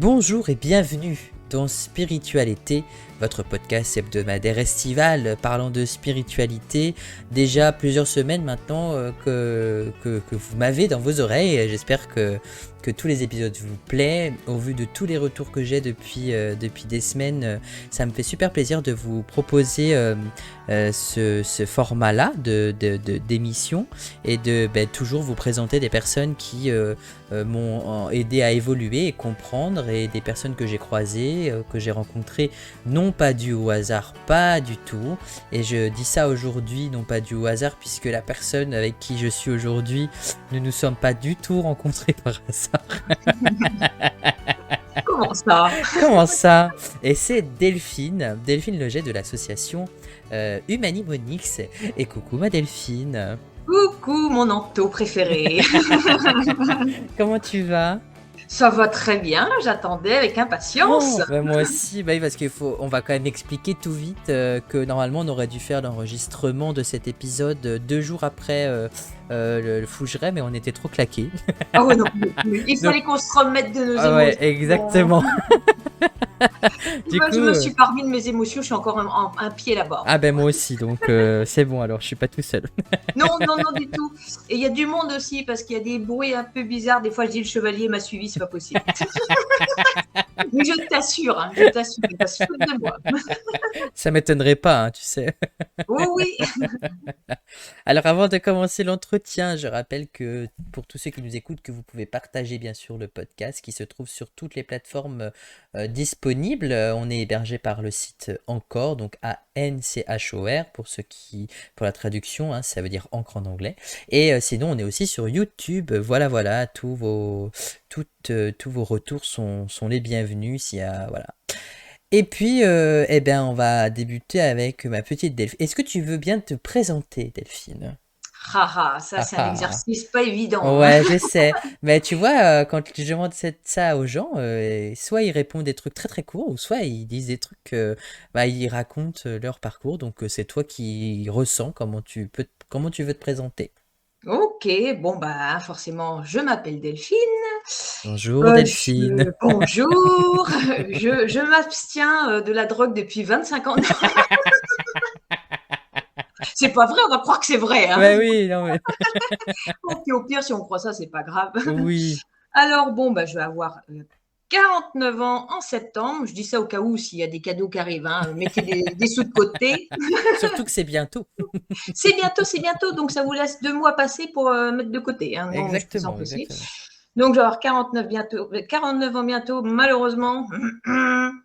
Bonjour et bienvenue dans Spiritualité, votre podcast hebdomadaire estival parlant de spiritualité. Déjà plusieurs semaines maintenant que vous m'avez dans vos oreilles. J'espère que tous les épisodes vous plaisent. Au vu de tous les retours que j'ai depuis des semaines, ça me fait super plaisir de vous proposer ce format-là d'émission et de toujours vous présenter des personnes qui m'ont aidé à évoluer et comprendre, et des personnes que j'ai croisées, que j'ai rencontrées, non pas dû au hasard, pas du tout. Et je dis ça aujourd'hui, non pas dû au hasard, puisque la personne avec qui je suis aujourd'hui, nous sommes pas du tout rencontrés par hasard. Comment ça? Comment ça? Et c'est Delphine Leget de l'association Humanimonix. Et coucou ma Delphine. Coucou mon Anto préféré. Comment tu vas? Ça va très bien, j'attendais avec impatience. Moi aussi, oui, parce on va quand même expliquer tout vite que normalement on aurait dû faire l'enregistrement de cet épisode 2 jours après le Fougeray, mais on était trop claqués. Ah ouais, non, il fallait qu'on se remette de nos émotions. Ouais, exactement. Je me suis parmi de mes émotions, je suis encore un pied là-bas. Ah ben moi aussi, donc c'est bon, alors je suis pas tout seul. Non, du tout. Et il y a du monde aussi, parce qu'il y a des bruits un peu bizarres. Des fois, je dis le chevalier m'a suivi, c'est pas possible. Mais je t'assure, pas sûr de moi. Ça m'étonnerait pas, tu sais. Oh oui. Alors avant de commencer l'entretien, je rappelle que pour tous ceux qui nous écoutent, que vous pouvez partager bien sûr le podcast qui se trouve sur toutes les plateformes disponibles. On est hébergé par le site Anchor, donc ANCHOR pour la traduction, hein, ça veut dire encre en anglais. Et sinon on est aussi sur YouTube. Voilà, tous vos retours sont les bienvenus. Voilà. Et puis, on va débuter avec ma petite Delphine. Est-ce que tu veux bien te présenter, Delphine? Ça c'est un exercice pas évident. Ouais, je sais. Mais tu vois, quand je demande ça aux gens, soit ils répondent des trucs très très courts, ou soit ils disent des trucs, ils racontent leur parcours. Donc c'est toi qui ressens comment tu veux te présenter. Ok, bon forcément, je m'appelle Delphine. Bonjour Delphine. Bonjour, je m'abstiens de la drogue depuis 25 ans. C'est pas vrai, on va croire que c'est vrai. Hein. Ouais, oui, non mais. Au pire, si on croit ça, c'est pas grave. Oui. Alors je vais avoir 49 ans en septembre. Je dis ça au cas où s'il y a des cadeaux qui arrivent. Hein. Mettez des sous de côté. Surtout que c'est bientôt. C'est bientôt. Donc ça vous laisse 2 mois passer pour mettre de côté. Hein. Non, exactement. Donc, je vais avoir 49 ans bientôt, malheureusement.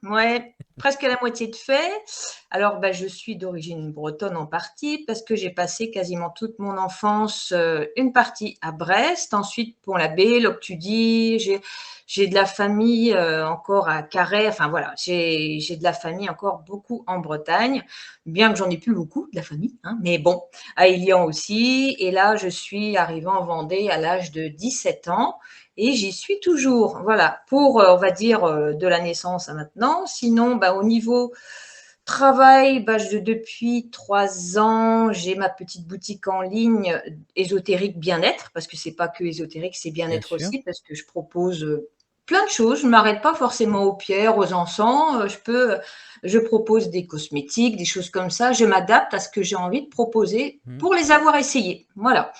Ouais, presque la moitié de fait. Alors, je suis d'origine bretonne en partie parce que j'ai passé quasiment toute mon enfance, une partie à Brest, ensuite Pont-l'Abbé, Loctudie. J'ai de la famille encore à Carhaix. Enfin, voilà, j'ai de la famille encore beaucoup en Bretagne, bien que j'en ai plus beaucoup de la famille. Hein, mais bon, à Élian aussi. Et là, je suis arrivée en Vendée à l'âge de 17 ans. Et j'y suis toujours, voilà, pour, on va dire, de la naissance à maintenant. Sinon, au niveau travail, depuis 3 ans, j'ai ma petite boutique en ligne ésotérique bien-être, parce que c'est pas que ésotérique, c'est bien-être aussi, parce que je propose plein de choses. Je ne m'arrête pas forcément aux pierres, aux encens. Je propose des cosmétiques, des choses comme ça. Je m'adapte à ce que j'ai envie de proposer pour les avoir essayés. Voilà.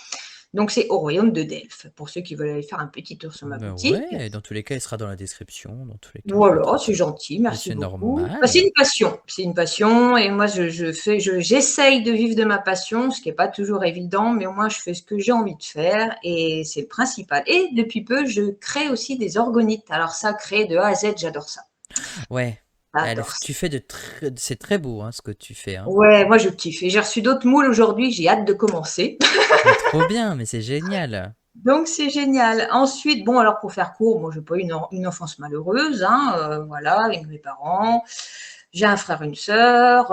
Donc, c'est au royaume de Delphes, pour ceux qui veulent aller faire un petit tour sur ma boutique. Ouais, dans tous les cas, il sera dans la description. Dans tous les cas, voilà, c'est gentil, merci beaucoup. Normal. C'est une passion, et moi, j'essaye de vivre de ma passion, ce qui n'est pas toujours évident, mais au moins, je fais ce que j'ai envie de faire, et c'est le principal. Et depuis peu, je crée aussi des orgonites. Alors ça, créer de A à Z, j'adore ça. Ouais. Tu fais c'est très beau ce que tu fais. Hein. Ouais, moi je kiffe. Et j'ai reçu d'autres moules aujourd'hui, j'ai hâte de commencer. Trop bien, mais c'est génial. Donc c'est génial. Ensuite, alors pour faire court, moi je n'ai pas eu une enfance malheureuse, voilà, avec mes parents. J'ai un frère, une sœur.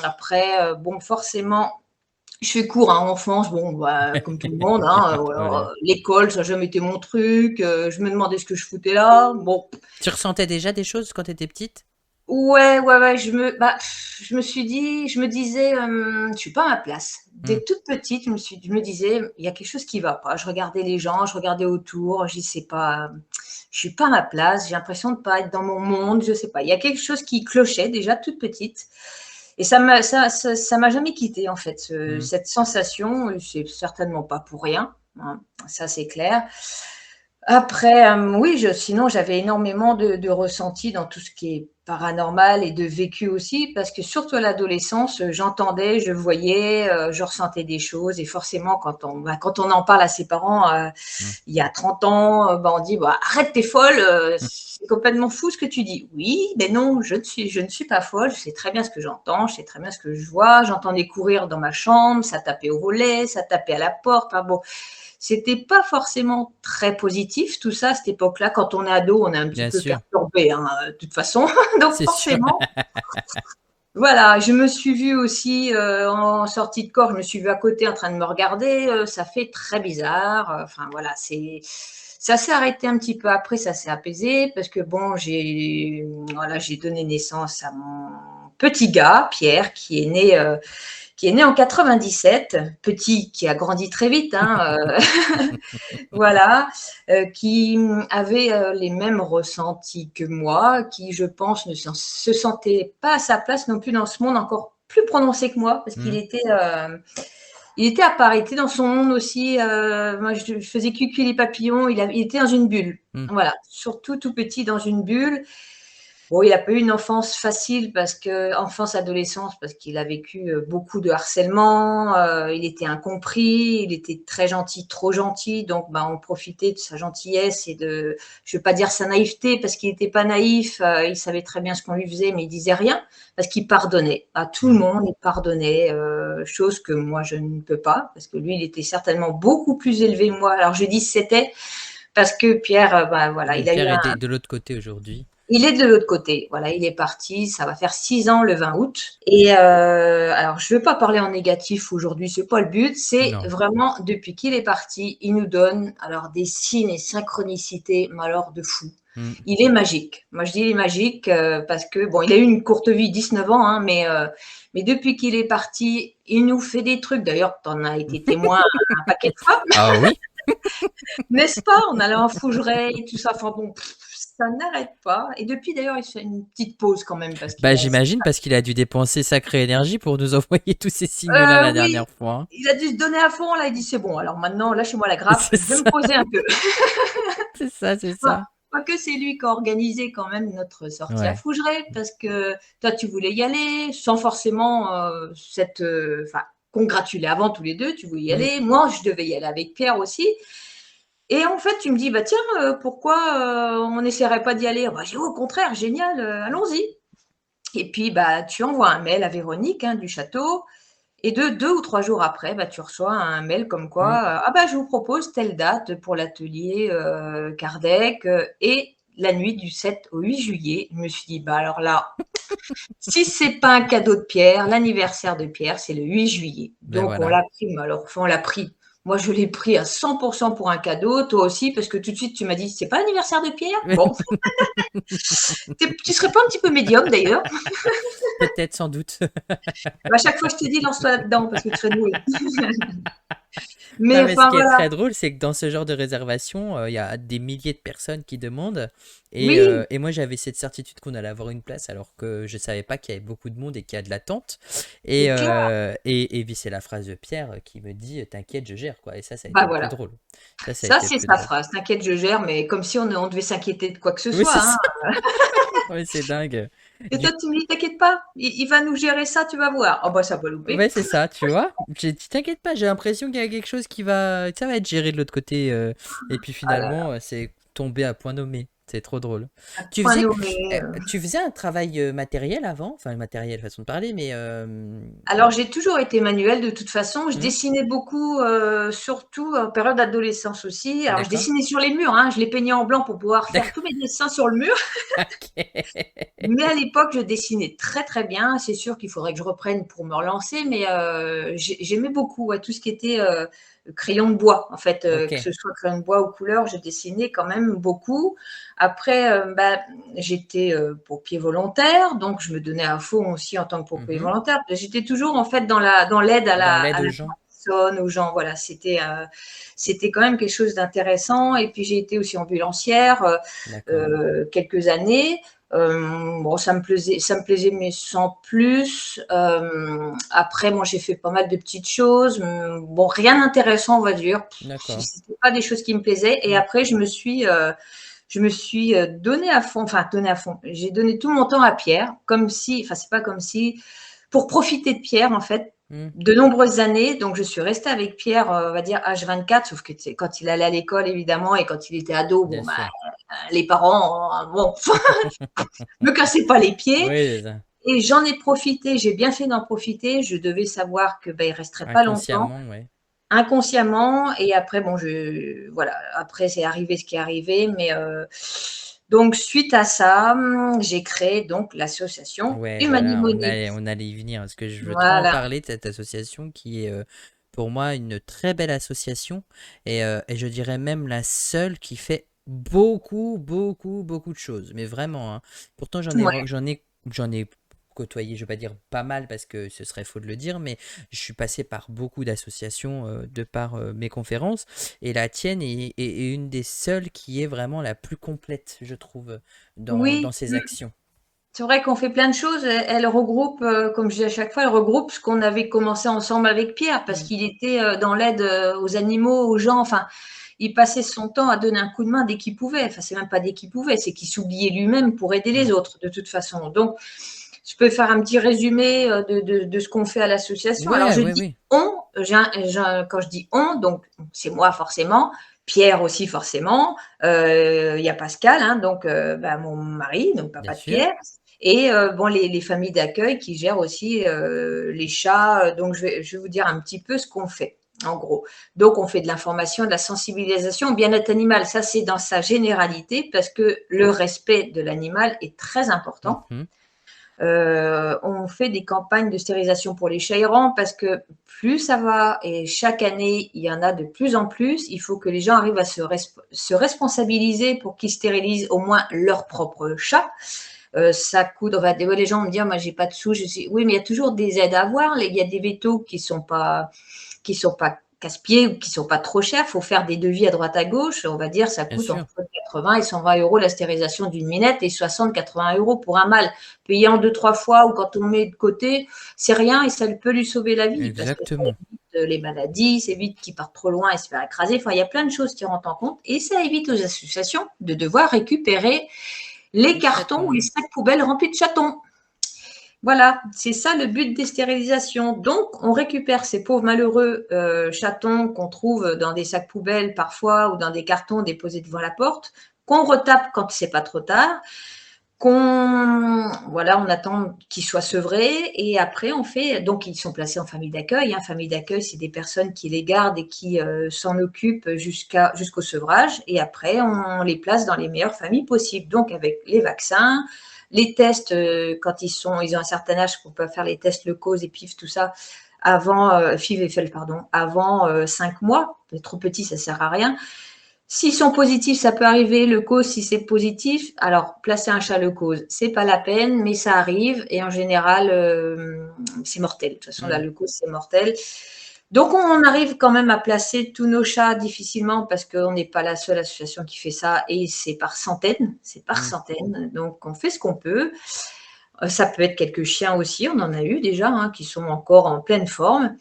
Après, forcément, je fais court en enfance, comme tout le monde. Voilà. L'école, ça n'a jamais été mon truc. Je me demandais ce que je foutais là. Bon. Tu ressentais déjà des choses quand tu étais petite? Ouais, je me suis dit, je me disais, je suis pas à ma place. Hmm. Dès toute petite, je me disais, il y a quelque chose qui va pas. Je regardais les gens, je regardais autour, je dis, c'est pas, je suis pas à ma place. J'ai l'impression de pas être dans mon monde, je sais pas. Il y a quelque chose qui clochait déjà toute petite. Et ça m'a jamais quitté en fait, Hmm. cette sensation. C'est certainement pas pour rien, hein, ça c'est clair. Après, oui, sinon j'avais énormément de ressentis dans tout ce qui est paranormal et de vécu aussi, parce que surtout à l'adolescence, j'entendais, je voyais, je ressentais des choses et forcément quand on en parle à ses parents, Hmm. il y a 30 ans, on dit: «Bah, arrête, tu folle, c'est complètement fou ce que tu dis». Oui, mais non, je ne suis pas folle, je sais très bien ce que j'entends, je sais très bien ce que je vois. J'entendais courir dans ma chambre, ça tapait au volet, ça tapait à la porte, enfin bon, c'était pas forcément très positif tout ça à cette époque-là. Quand on est ado, on est un petit Bien peu sûr, perturbé, hein, de toute façon. Donc c'est sûr. forcément, voilà, je me suis vue aussi en sortie de corps, je me suis vue à côté en train de me regarder. Ça fait très bizarre. Enfin voilà, ça s'est arrêté un petit peu après, ça s'est apaisé parce que bon, j'ai donné naissance à mon petit gars, Pierre, qui est né en 97, petit, qui a grandi très vite, hein, voilà, qui avait les mêmes ressentis que moi, qui, je pense, ne se sentait pas à sa place non plus dans ce monde, encore plus prononcé que moi, parce Hmm. il était à part, il était dans son monde aussi. Moi, je faisais cuicui les papillons, il était dans une bulle. Hmm. Voilà, surtout tout petit dans une bulle. Bon, il a pas eu une enfance facile enfance, adolescence, parce qu'il a vécu beaucoup de harcèlement. Il était incompris, il était très gentil, trop gentil. Donc, on profitait de sa gentillesse je veux pas dire sa naïveté, parce qu'il n'était pas naïf. Il savait très bien ce qu'on lui faisait, mais il disait rien, parce qu'il pardonnait à tout le Hmm. monde. Il pardonnait, chose que moi je ne peux pas, parce que lui, il était certainement beaucoup plus élevé que moi. Alors, je dis c'était parce que Pierre, voilà, Hmm. il a eu Pierre est de l'autre côté aujourd'hui. il est de l'autre côté. Voilà, il est parti. Ça va faire 6 ans le 20 août. Et alors, je ne veux pas parler en négatif aujourd'hui, c'est pas le but. C'est Non. vraiment depuis qu'il est parti, il nous donne alors des signes et synchronicités, mais alors de fou. Hmm. Il est magique. Moi, je dis il est magique parce que bon, il a eu une courte vie, 19 ans, hein, mais depuis qu'il est parti, il nous fait des trucs. D'ailleurs, tu en as été témoin un paquet de fois, Ah oui. n'est-ce pas? On allait en Fougeray et tout ça. Enfin bon, ça n'arrête pas. Et depuis, d'ailleurs, il fait une petite pause quand même parce Bah qu'il a. j'imagine parce qu'il a dû dépenser sacrée énergie pour nous envoyer tous ces signaux-là la Oui, dernière fois. il a dû se donner à fond. Là, il dit c'est bon. Alors maintenant, lâchez-moi la Hein. grappe. C'est Je vais me ça, poser un peu. c'est ça, c'est Enfin, ça. quoique c'est lui qui a organisé quand même notre sortie à Ouais. Fougeray parce que toi, tu voulais y aller sans forcément enfin, congratuler avant tous les deux. Tu voulais y Hmm. aller. Moi, je devais y aller avec Pierre aussi. Et en fait, tu me dis, bah tiens, pourquoi on n'essaierait pas d'y aller? Bah, j'ai dit, au contraire, génial, allons-y. Et puis, bah, tu envoies un mail à Véronique, hein, du château, et 2 ou 3 jours après, bah, tu reçois un mail comme quoi, Hmm. ah bah, je vous propose telle date pour l'atelier Kardec, et la nuit du 7 au 8 juillet. Je me suis dit, bah alors là, si c'est pas un cadeau de Pierre, l'anniversaire de Pierre, c'est le 8 juillet. Ben Donc on voilà. l'a pris, mais alors enfin, on l'a pris. Moi, je l'ai pris à 100% pour un cadeau, toi aussi, parce que tout de suite, tu m'as dit, c'est pas l'anniversaire de Pierre? Bon, tu serais pas un petit peu médium d'ailleurs? Peut-être, sans doute. À chaque fois, je te dis, lance-toi là-dedans, parce que tu serais doué. Non, Mais mais ce enfin, qui est voilà. très drôle, c'est que dans ce genre de réservation, il y a des milliers de personnes qui demandent. Oui, Et moi, j'avais cette certitude qu'on allait avoir une place, alors que je savais pas qu'il y avait beaucoup de monde et qu'il y a de l'attente. c'est clair. Et puis, c'est la phrase de Pierre qui me dit, T'inquiète, je gère, quoi. Et ça a été Bah le plus voilà. drôle. Ça a Ça, été le c'est plus sa drôle. phrase. T'inquiète, je gère, mais comme si on devait s'inquiéter de quoi que ce Oui, soit, c'est hein. ça. Ouais, c'est dingue. Et Du toi, tu me dis, t'inquiète pas, il va nous gérer ça, tu vas voir. Oh bah, ça va louper. Ouais, c'est ça, tu vois. J'ai dit, t'inquiète pas, j'ai l'impression qu'il y a quelque chose qui va, ça va être géré de l'autre côté. Et puis Ah là là, finalement, c'est tombé à point nommé. C'est trop drôle. à Tu point faisais, nommé. tu faisais un travail matériel avant, enfin matériel façon de parler, mais Alors, j'ai toujours été manuelle de toute façon. Je hmm, dessinais beaucoup, surtout en période d'adolescence aussi. Alors, je d'accord, dessinais sur les murs, hein, je les peignais en blanc pour pouvoir faire tous d'accord, mes dessins sur le mur. ok. Mais à l'époque, je dessinais très très bien. C'est sûr qu'il faudrait que je reprenne pour me relancer, mais j'aimais beaucoup, ouais, tout ce qui était crayon de bois, en fait, Ok. que ce soit crayon de bois ou couleur, j'ai dessiné quand même beaucoup. Après, j'étais pompier volontaire, donc je me donnais à fond aussi en tant que pompier Mhm. volontaire. J'étais toujours en fait dans l'aide Dans à l'aide aux la gens. personne, aux gens. Voilà, c'était quand même quelque chose d'intéressant. Et puis j'ai été aussi ambulancière D'accord. quelques années. Bon, ça me plaisait, mais sans plus. Après, moi, j'ai fait pas mal de petites choses. Bon, rien d'intéressant, on va dire. D'accord. C'était pas des choses qui me plaisaient. Et Mm. après, je me suis donné à fond. Enfin, donné à fond. J'ai donné tout mon temps à Pierre, comme si, enfin, c'est pas comme si, pour profiter de Pierre, en fait, Mm. de nombreuses années. Donc, je suis restée avec Pierre, on va dire H24, sauf que quand il allait à l'école, évidemment, et quand il était ado, bon, Bien bah, sûr. les parents, bon, me cassaient pas les pieds. Oui, c'est ça. Et j'en ai profité, j'ai bien fait d'en profiter. Je devais savoir que il resterait pas longtemps, Inconsciemment, ouais. inconsciemment. Et après, bon, voilà, après c'est arrivé ce qui est arrivé. Mais donc suite à ça, j'ai créé donc l'association Ouais, voilà, Humanimonide. on allait y venir, parce que je veux trop en Voilà. parler de cette association qui est pour moi une très belle association et je dirais même la seule qui fait beaucoup, beaucoup, beaucoup de choses, mais vraiment, hein. Pourtant, Ouais. j'en ai côtoyé, je vais pas dire pas mal parce que ce serait faux de le dire, mais je suis passé par beaucoup d'associations de par mes conférences et la tienne est une des seules qui est vraiment la plus complète, je trouve, dans Oui. ses actions. C'est vrai qu'on fait plein de choses. Elle regroupe, comme je dis à chaque fois, elle regroupe ce qu'on avait commencé ensemble avec Pierre, parce Mm. qu'il était dans l'aide aux animaux, aux gens. Enfin, il passait son temps à donner un coup de main dès qu'il pouvait. Enfin, c'est même pas dès qu'il pouvait, c'est qu'il s'oubliait lui-même pour aider les Mm. autres, de toute façon. Donc, je peux faire un petit résumé de ce qu'on fait à l'association. Alors, Ouais, je ouais, dis oui, on, quand je dis on, donc c'est moi forcément, Pierre aussi forcément, il y a Pascal, hein, donc mon mari, donc bien papa de sûr. Pierre, et bon, les familles d'accueil qui gèrent aussi les chats. Donc, je vais vous dire un petit peu ce qu'on fait, en gros. Donc, on fait de l'information, de la sensibilisation au bien-être animal. Ça, c'est dans sa généralité parce que le respect de l'animal est très important. Mhm. On fait des campagnes de stérilisation pour les chats errants parce que plus ça va et chaque année, il y en a de plus en plus. Il faut que les gens arrivent à se responsabiliser pour qu'ils stérilisent au moins leur propre chat. Ça coûte, enfin, les gens vont me dire, moi, j'ai pas de sous. Je dis, oui, mais il y a toujours des aides à avoir. Il y a des vétos qui sont pas casse-pieds ou qui sont pas trop chers. Il faut faire des devis à droite à gauche. On va dire, ça Bien coûte sûr. entre 80 et 120 euros la stérilisation d'une minette et 60-80 euros pour un mâle. Payé en deux, trois fois ou quand on met de côté, c'est rien et ça peut lui sauver la vie parce que ça Exactement. évite les maladies, ça évite qu'il parte trop loin et se faire écraser. Enfin, il y a plein de choses qui rentrent en compte et ça évite aux associations de devoir récupérer les Les cartons ou les chatons. sacs poubelles remplis de chatons. Voilà, c'est ça le but des stérilisations. Donc, on récupère ces pauvres malheureux chatons qu'on trouve dans des sacs poubelles parfois ou dans des cartons déposés devant la porte, qu'on retape quand c'est pas trop tard, on attend qu'ils soient sevrés et après on fait, donc ils sont placés en famille d'accueil. Hein. Famille d'accueil, c'est des personnes qui les gardent et qui s'en occupent jusqu'au sevrage et après on les place dans les meilleures familles possibles. Donc avec les vaccins, les tests quand ils ont un certain âge pour pas faire les tests leucose et PIF, tout ça avant FIV et FEL, pardon, avant 5 mois. Trop petit, ça sert à rien. S'ils sont positifs, ça peut arriver. Le cause, si c'est positif, alors placer un chat le cause, c'est pas la peine, mais ça arrive et en général, c'est mortel. De toute façon, la Mm. leucose, c'est mortel. Donc, on arrive quand même à placer tous nos chats difficilement parce qu'on n'est pas la seule association qui fait ça et c'est par centaines. C'est par Mm. centaines. Donc, on fait ce qu'on peut. Ça peut être quelques chiens aussi, on en a eu déjà, hein, qui sont encore en pleine forme.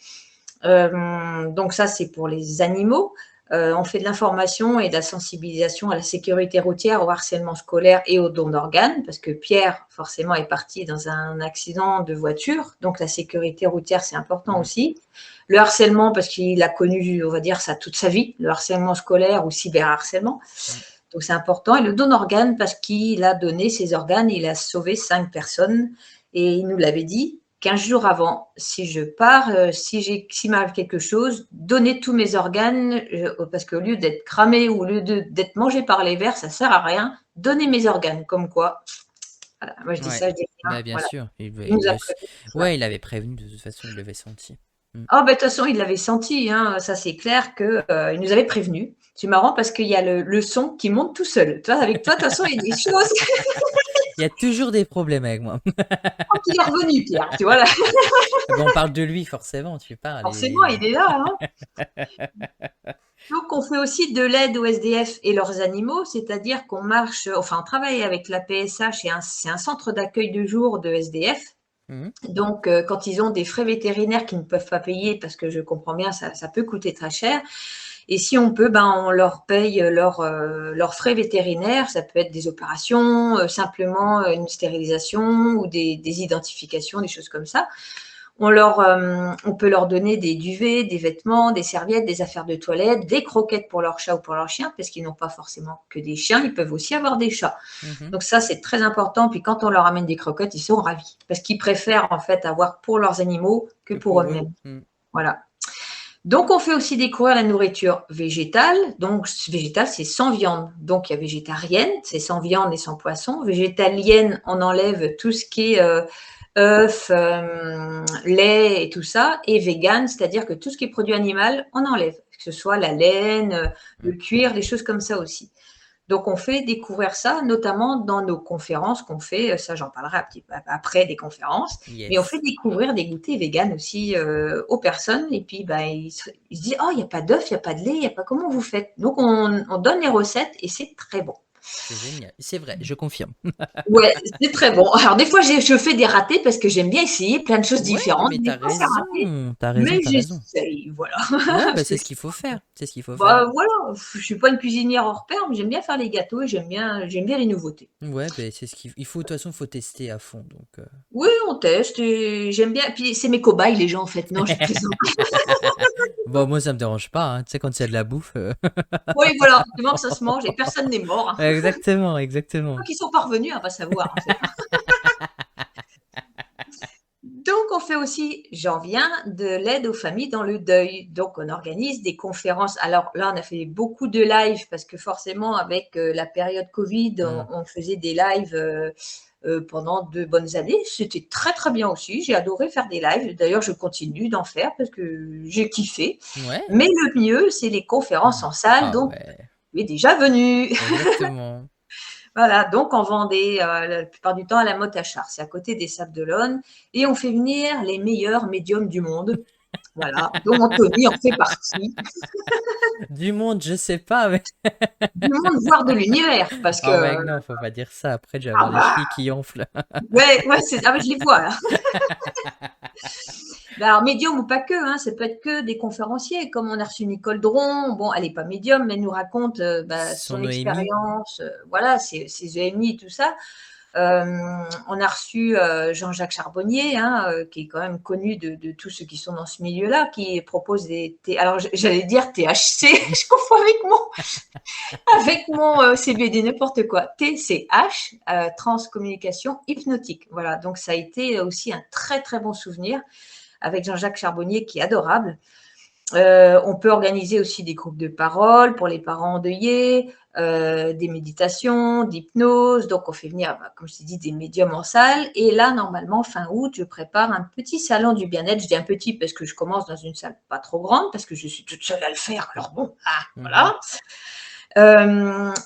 Donc ça, c'est pour les animaux. On fait de l'information et de la sensibilisation à la sécurité routière, au harcèlement scolaire et aux dons d'organes, parce que Pierre, forcément, est parti dans un accident de voiture. Donc la sécurité routière, c'est important Mm. aussi. Le harcèlement, parce qu'il a connu, on va dire, ça toute sa vie, le harcèlement scolaire ou cyberharcèlement. Mm. Donc c'est important. Et le don d'organes, parce qu'il a donné ses organes, il a sauvé 5 personnes. Et il nous l'avait dit, 15 jours avant, si je pars, s'il m'arrive quelque chose, donnez tous mes organes, parce qu'au lieu d'être cramé ou au lieu d'être mangé par les vers, ça sert à rien. Donnez mes organes, comme quoi. Voilà. Moi, je dis Ouais. ça, je dis Bah, rien. bien Voilà. sûr. Il nous a prévenus. Voilà. Ouais, il avait prévenu, de toute façon, il l'avait senti. Oh, bah, de toute façon, il l'avait senti, hein, ça c'est clair que, il nous avait prévenus. C'est marrant parce qu'il y a le son qui monte tout seul. Tu vois, avec toi, de toute façon, il y a des choses Il y a toujours des problèmes avec moi. quand il est revenu, Pierre, tu vois, là, Bon, on parle de lui, forcément, tu parles. forcément, il est là, hein. Donc, on fait aussi de l'aide aux SDF et leurs animaux, c'est-à-dire qu'on marche, enfin, on travaille avec la PSH et c'est un centre d'accueil de jour de SDF. Mhm. Donc, quand ils ont des frais vétérinaires qu'ils ne peuvent pas payer, parce que je comprends bien, ça peut coûter très cher. Et si on peut, ben, on leur paye leurs frais vétérinaires. Ça peut être des opérations, simplement une stérilisation ou des identifications, des choses comme ça. On peut leur donner des duvets, des vêtements, des serviettes, des affaires de toilette, des croquettes pour leur chat ou pour leur chien, parce qu'ils n'ont pas forcément que des chiens, ils peuvent aussi avoir des chats. Mhm. Donc ça, c'est très important. Puis quand on leur amène des croquettes, ils sont ravis, parce qu'ils préfèrent en fait avoir pour leurs animaux que Que pour pour eux. eux-mêmes. Voilà. Donc, on fait aussi découvrir la nourriture végétale. Donc, végétale, c'est sans viande. Donc, il y a végétarienne, c'est sans viande et sans poisson. Végétalienne, on enlève tout ce qui est œufs, lait et tout ça. Et vegan, c'est-à-dire que tout ce qui est produit animal, on enlève. Que ce soit la laine, le cuir, des choses comme ça aussi. Donc, on fait découvrir ça, notamment dans nos conférences qu'on fait. Ça, j'en parlerai un petit peu après des conférences. Mais on fait Yes. découvrir des goûters véganes aussi aux personnes. Et puis, bah, ils se disent, oh, il n'y a pas d'œufs, il n'y a pas de lait, il n'y a pas comment vous faites. Donc, on donne les recettes et c'est très bon. C'est génial. C'est vrai, je confirme. Ouais, c'est très bon. Alors, des fois, je fais des ratés parce que j'aime bien essayer plein de choses Ouais, différentes. mais Des t'as fois, c'est raté, raison. T'as raison, mais t'as raison. j'essaye. Voilà. Ouais, bah C'est c'est ce qu'il faut faire. C'est ce qu'il faut faire. Bah voilà, je suis pas une cuisinière hors pair, mais j'aime bien faire les gâteaux et j'aime bien les nouveautés. Ouais, bah c'est ce qu'il faut. De toute façon, il faut tester à fond. Donc, Oui, on teste et j'aime bien. Puis c'est mes cobayes, les gens, en fait. Non, je plaisante. Bon, moi, ça me dérange pas. Hein. Tu sais, quand il y a de la bouffe. Oui, voilà, du moment que ça se mange et personne n'est mort, hein. Exactement, Ceux exactement. qui sont parvenus, on va savoir, en fait. Donc, on fait aussi, j'en viens, de l'aide aux familles dans le deuil. Donc, on organise des conférences. Alors là, on a fait beaucoup de lives parce que forcément, avec la période Covid, on faisait des lives pendant de bonnes années. C'était très, très bien aussi. J'ai adoré faire des lives. D'ailleurs, je continue d'en faire parce que j'ai kiffé. Ouais. Mais le mieux, c'est les conférences en salle. Ah Donc, ouais. tu es déjà venu. Exactement. Voilà, donc on vendait la plupart du temps à la Motte-à-Char, c'est à côté des Sables d'Olonne, et on fait venir les meilleurs médiums du monde. Voilà, dont Anthony en fait partie. Du monde, je sais pas, mais. Du monde, voire de l'univers, parce que Ah ouais, non, faut pas dire ça. Après, je vais ah avoir les bah chevilles qui enflent. ouais, ouais, ah bah, je les vois là. Alors médium ou pas que, hein, ça peut être que des conférenciers, comme on a reçu Nicole Dron. Bon, elle n'est pas médium, mais elle nous raconte bah, Son son Noémie. expérience, voilà, ses EMI, tout ça. On a reçu Jean-Jacques Charbonnier, hein, qui est quand même connu de tous ceux qui sont dans ce milieu-là, qui propose alors j'allais dire THC, je confonds avec mon CBD, n'importe quoi. TCH, transcommunication hypnotique. Voilà, donc ça a été aussi un très très bon souvenir avec Jean-Jacques Charbonnier qui est adorable. On peut organiser aussi des groupes de parole pour les parents endeuillés, des méditations, d'hypnose. Donc, on fait venir, comme je t'ai dit, des médiums en salle. Et là, normalement, fin août, je prépare un petit salon du bien-être. Je dis un petit parce que je commence dans une salle pas trop grande, parce que je suis toute seule à le faire. Alors bon, Mhm. voilà.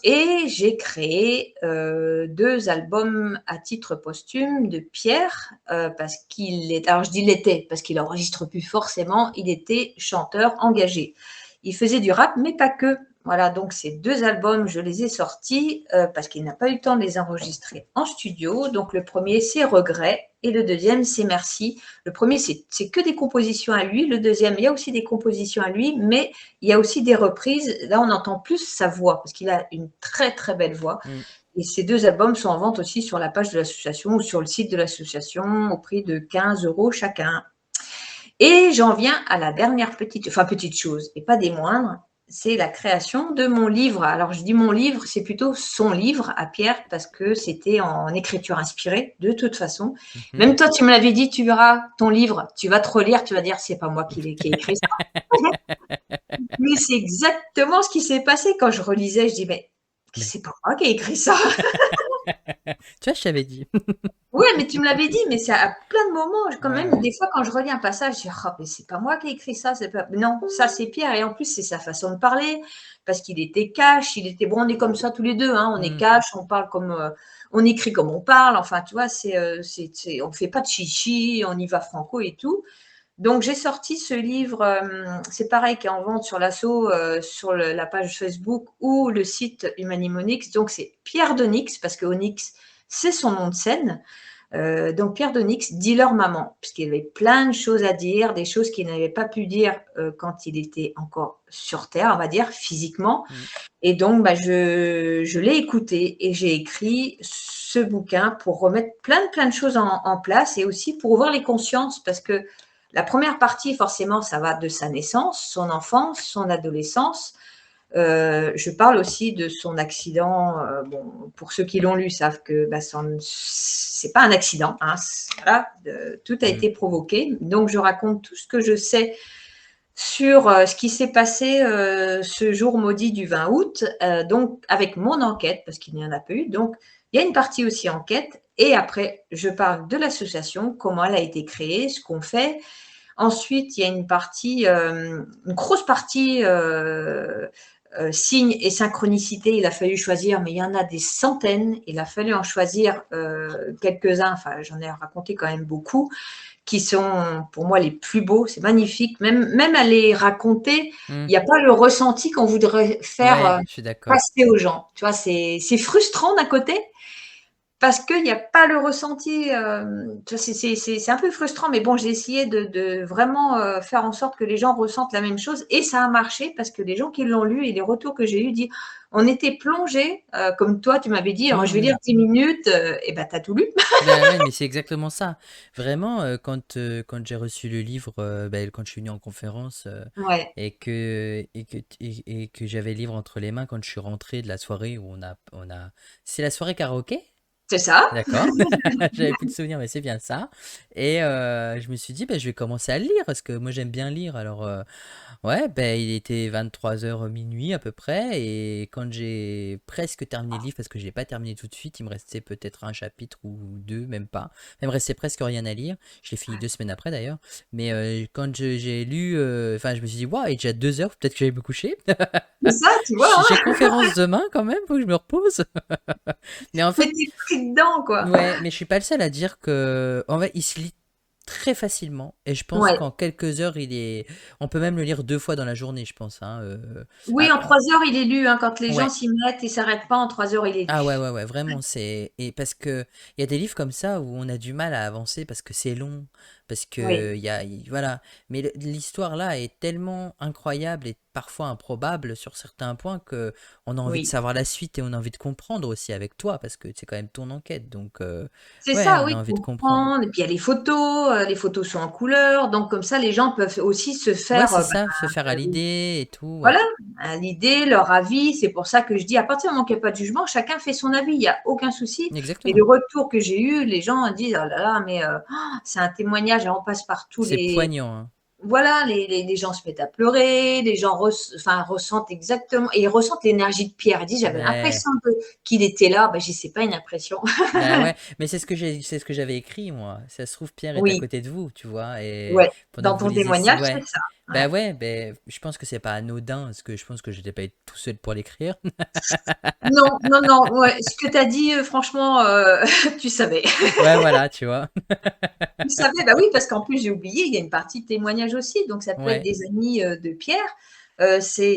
Et j'ai créé 2 albums à titre posthume de Pierre, parce qu'il est, alors je dis l'était, parce qu'il enregistre plus forcément, il était chanteur engagé. Il faisait du rap, mais pas que. Voilà, donc ces 2 albums, je les ai sortis parce qu'il n'a pas eu le temps de les enregistrer en studio. Donc le premier, c'est Regret, et le deuxième, c'est Merci. Le premier, c'est que des compositions à lui. Le deuxième, il y a aussi des compositions à lui, mais il y a aussi des reprises. Là, on entend plus sa voix parce qu'il a une très, très belle voix. Mm. Et ces 2 albums sont en vente aussi sur la page de l'association ou sur le site de l'association au prix de 15 € chacun. Et j'en viens à la dernière petite chose, et pas des moindres, c'est la création de mon livre. Alors, je dis mon livre, c'est plutôt son livre à Pierre, parce que c'était en écriture inspirée, de toute façon. Mhm. Même toi, tu me l'avais dit, tu verras ton livre, tu vas te relire, tu vas dire, c'est pas moi qui ai écrit ça. Mais c'est exactement ce qui s'est passé quand je relisais. Je dis, mais Mais c'est pas moi qui ai écrit ça. tu vois, je t'avais dit. Oui, Ouais, mais tu me l'avais dit, mais c'est à plein de moments, quand Ouais, même, ouais. des fois, quand je relis un passage, je dis, oh, mais c'est pas moi qui ai écrit ça, c'est pas. Non, ça, c'est Pierre. Et en plus, c'est sa façon de parler, parce qu'il était cash, il était. Bon, on est comme ça tous les deux, hein, on est Hmm. cash, on parle comme. On écrit comme on parle, enfin, tu vois, on ne fait pas de chichi, on y va franco et tout. Donc, j'ai sorti ce livre, c'est pareil, qui est en vente sur l'asso, sur la page Facebook ou le site Humanimonix. Donc, c'est Pierre d'Onyx, parce que Onyx, c'est son nom de scène. Donc, Pierre d'Onyx, dealer maman, puisqu'il avait plein de choses à dire, des choses qu'il n'avait pas pu dire quand il était encore sur Terre, on va dire, physiquement. Hmm. Et donc, je l'ai écouté et j'ai écrit ce bouquin pour remettre plein de choses en place et aussi pour ouvrir les consciences, parce que la première partie, forcément, ça va de sa naissance, son enfance, son adolescence. Je parle aussi de son accident. Bon, pour ceux qui l'ont lu savent que c'est pas un accident. Hein, voilà, tout a Hmm. été provoqué. Donc, je raconte tout ce que je sais sur ce qui s'est passé ce jour maudit du 20 août, donc avec mon enquête, parce qu'il n'y en a pas eu. Donc, il y a une partie aussi enquête. Et après, je parle de l'association, comment elle a été créée, ce qu'on fait. Ensuite, il y a une partie, une grosse partie signes et synchronicité. Il a fallu choisir, mais il y en a des centaines. Il a fallu en choisir quelques-uns. Enfin, j'en ai raconté quand même beaucoup, qui sont pour moi les plus beaux. C'est magnifique. Même à les raconter, Hmm. il n'y a pas le ressenti qu'on voudrait faire Ouais, je suis d'accord. passer aux gens. Tu vois, c'est frustrant d'un côté, parce qu'il n'y a pas le ressenti. C'est un peu frustrant, mais bon, j'ai essayé de vraiment faire en sorte que les gens ressentent la même chose. Et ça a marché, parce que les gens qui l'ont lu et les retours que j'ai eus disent, on était plongés, comme toi, tu m'avais dit, alors, je vais Hmm. lire 10 minutes, et ben, tu as tout lu. Ben ouais, mais c'est exactement ça. Vraiment, quand j'ai reçu le livre, ben, quand je suis venu en conférence Ouais, et que j'avais le livre entre les mains quand je suis rentré de la soirée où C'est la soirée karaoké? c'est ça. D'accord. J'avais plus de souvenirs, mais c'est bien ça. Et je me suis dit, ben, je vais commencer à le lire parce que moi j'aime bien lire. Alors, ouais, ben, il était 23 h minuit à peu près, et quand j'ai presque terminé le livre, parce que je l'ai pas terminé tout de suite, il me restait peut-être un chapitre ou deux, même pas. Il me restait presque rien à lire. Je l'ai fini 2 semaines après d'ailleurs. Mais quand j'ai lu, enfin, je me suis dit, waouh, il est déjà 2 heures, peut-être que j'allais me coucher. C'est ça, tu vois, J'ai hein. conférence demain quand même, faut que je me repose. Mais en Mais fait, t'es pris dedans, quoi. ouais, mais je suis pas le seul à dire que, en fait, il se lit très facilement, et je pense Ouais. qu'en quelques heures, on peut même le lire 2 fois dans la journée, je pense, hein. Oui, Ah, en 3 heures, il est lu, hein, quand les gens ouais. s'y mettent et s'arrêtent pas, en 3 heures, il est Ah ouais, lu. ouais, ouais, vraiment, et parce que il y a des livres comme ça où on a du mal à avancer parce que c'est long, parce Oui, que voilà. Mais l'histoire là est tellement incroyable et parfois improbable sur certains points que on a envie de oui. savoir la suite, et on a envie de comprendre aussi avec toi, parce que c'est quand même ton enquête. Donc, C'est ouais, ça, on a oui, envie de comprendre. comprendre. Et puis il y a les photos sont en couleur, donc comme ça les gens peuvent aussi se Ouais, faire c'est ça, se faire à l'idée et tout, ouais. voilà, l'idée, leur avis. C'est pour ça que je dis, à partir du moment qu'il n'y a pas de jugement, chacun fait son avis, il n'y a aucun souci. Mais le Exactement. retour que j'ai eu, les gens disent, oh là là, mais c'est un témoignage, et on passe par tous C'est les. poignant, hein. Voilà, les gens se mettent à pleurer, les gens enfin, ressentent exactement, et ils ressentent l'énergie de Pierre. Ils disent, j'avais Ouais. l'impression qu'il était là. Ben, je dis, c'est pas une impression. Bah ouais, mais c'est ce que j'avais écrit moi. Ça se trouve, Pierre est à Oui, côté de vous, tu vois, et ouais. pendant Dans que vous ton lisez, témoignage, c'est ouais. ça. Bah Ouais. ouais, bah, je pense que c'est pas anodin, parce que je pense que je n'étais pas tout seul pour l'écrire. Non, non, non, ouais. Ce que tu as dit, franchement, tu savais. Ouais, voilà, tu vois. Tu savais, bah oui, parce qu'en plus, j'ai oublié, il y a une partie de témoignage aussi. Donc, ça peut être Ouais. des amis de Pierre. C'est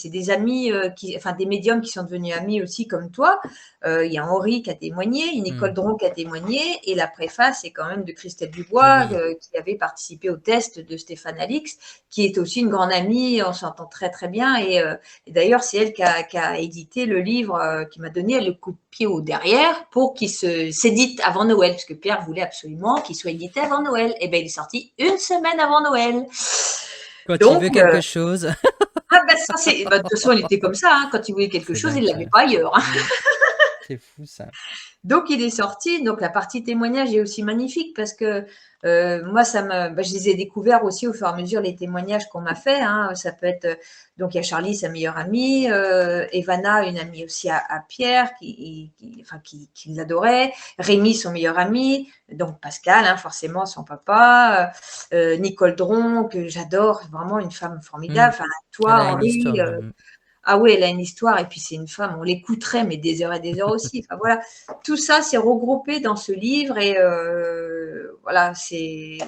des amis, enfin des médiums qui sont devenus amis aussi comme toi. Il y a Henri qui a témoigné, il y a Hmm. Nicole Dron qui a témoigné, et la préface est quand même de Christelle Dubois, Oui. qui avait participé au test de Stéphane Alix, qui est aussi une grande amie, on s'entend très très bien. Et d'ailleurs, c'est elle qui a édité le livre, qui m'a donné le coup de pied au derrière pour qu'il s'édite avant Noël, parce que Pierre voulait absolument qu'il soit édité avant Noël. Et bien, il est sorti une semaine avant Noël. Quand il Donc, veut quelque chose, ah ben ça c'est, bah, de toute façon il était comme ça, hein, quand il voulait quelque c'est chose, dingue il l'avait ça. pas ailleurs, hein. Hmm. C'est fou ça. Donc, il est sorti. Donc, la partie témoignage est aussi magnifique parce que moi, je les ai découverts aussi au fur et à mesure les témoignages qu'on m'a fait. Hein. Ça peut être, donc, il y a Charlie, sa meilleure amie, Evana, une amie aussi à Pierre, qui l'adorait, Rémi, son meilleur ami, donc Pascal, hein, forcément, son papa, Nicole Dron, que j'adore, vraiment une femme Hmm. formidable. Enfin, Elle toi, a une Henri, histoire. Hmm. ah oui, elle a une histoire et puis c'est une femme, on l'écouterait, mais des heures et des heures aussi. Enfin voilà, tout ça c'est regroupé dans ce livre et voilà, c'est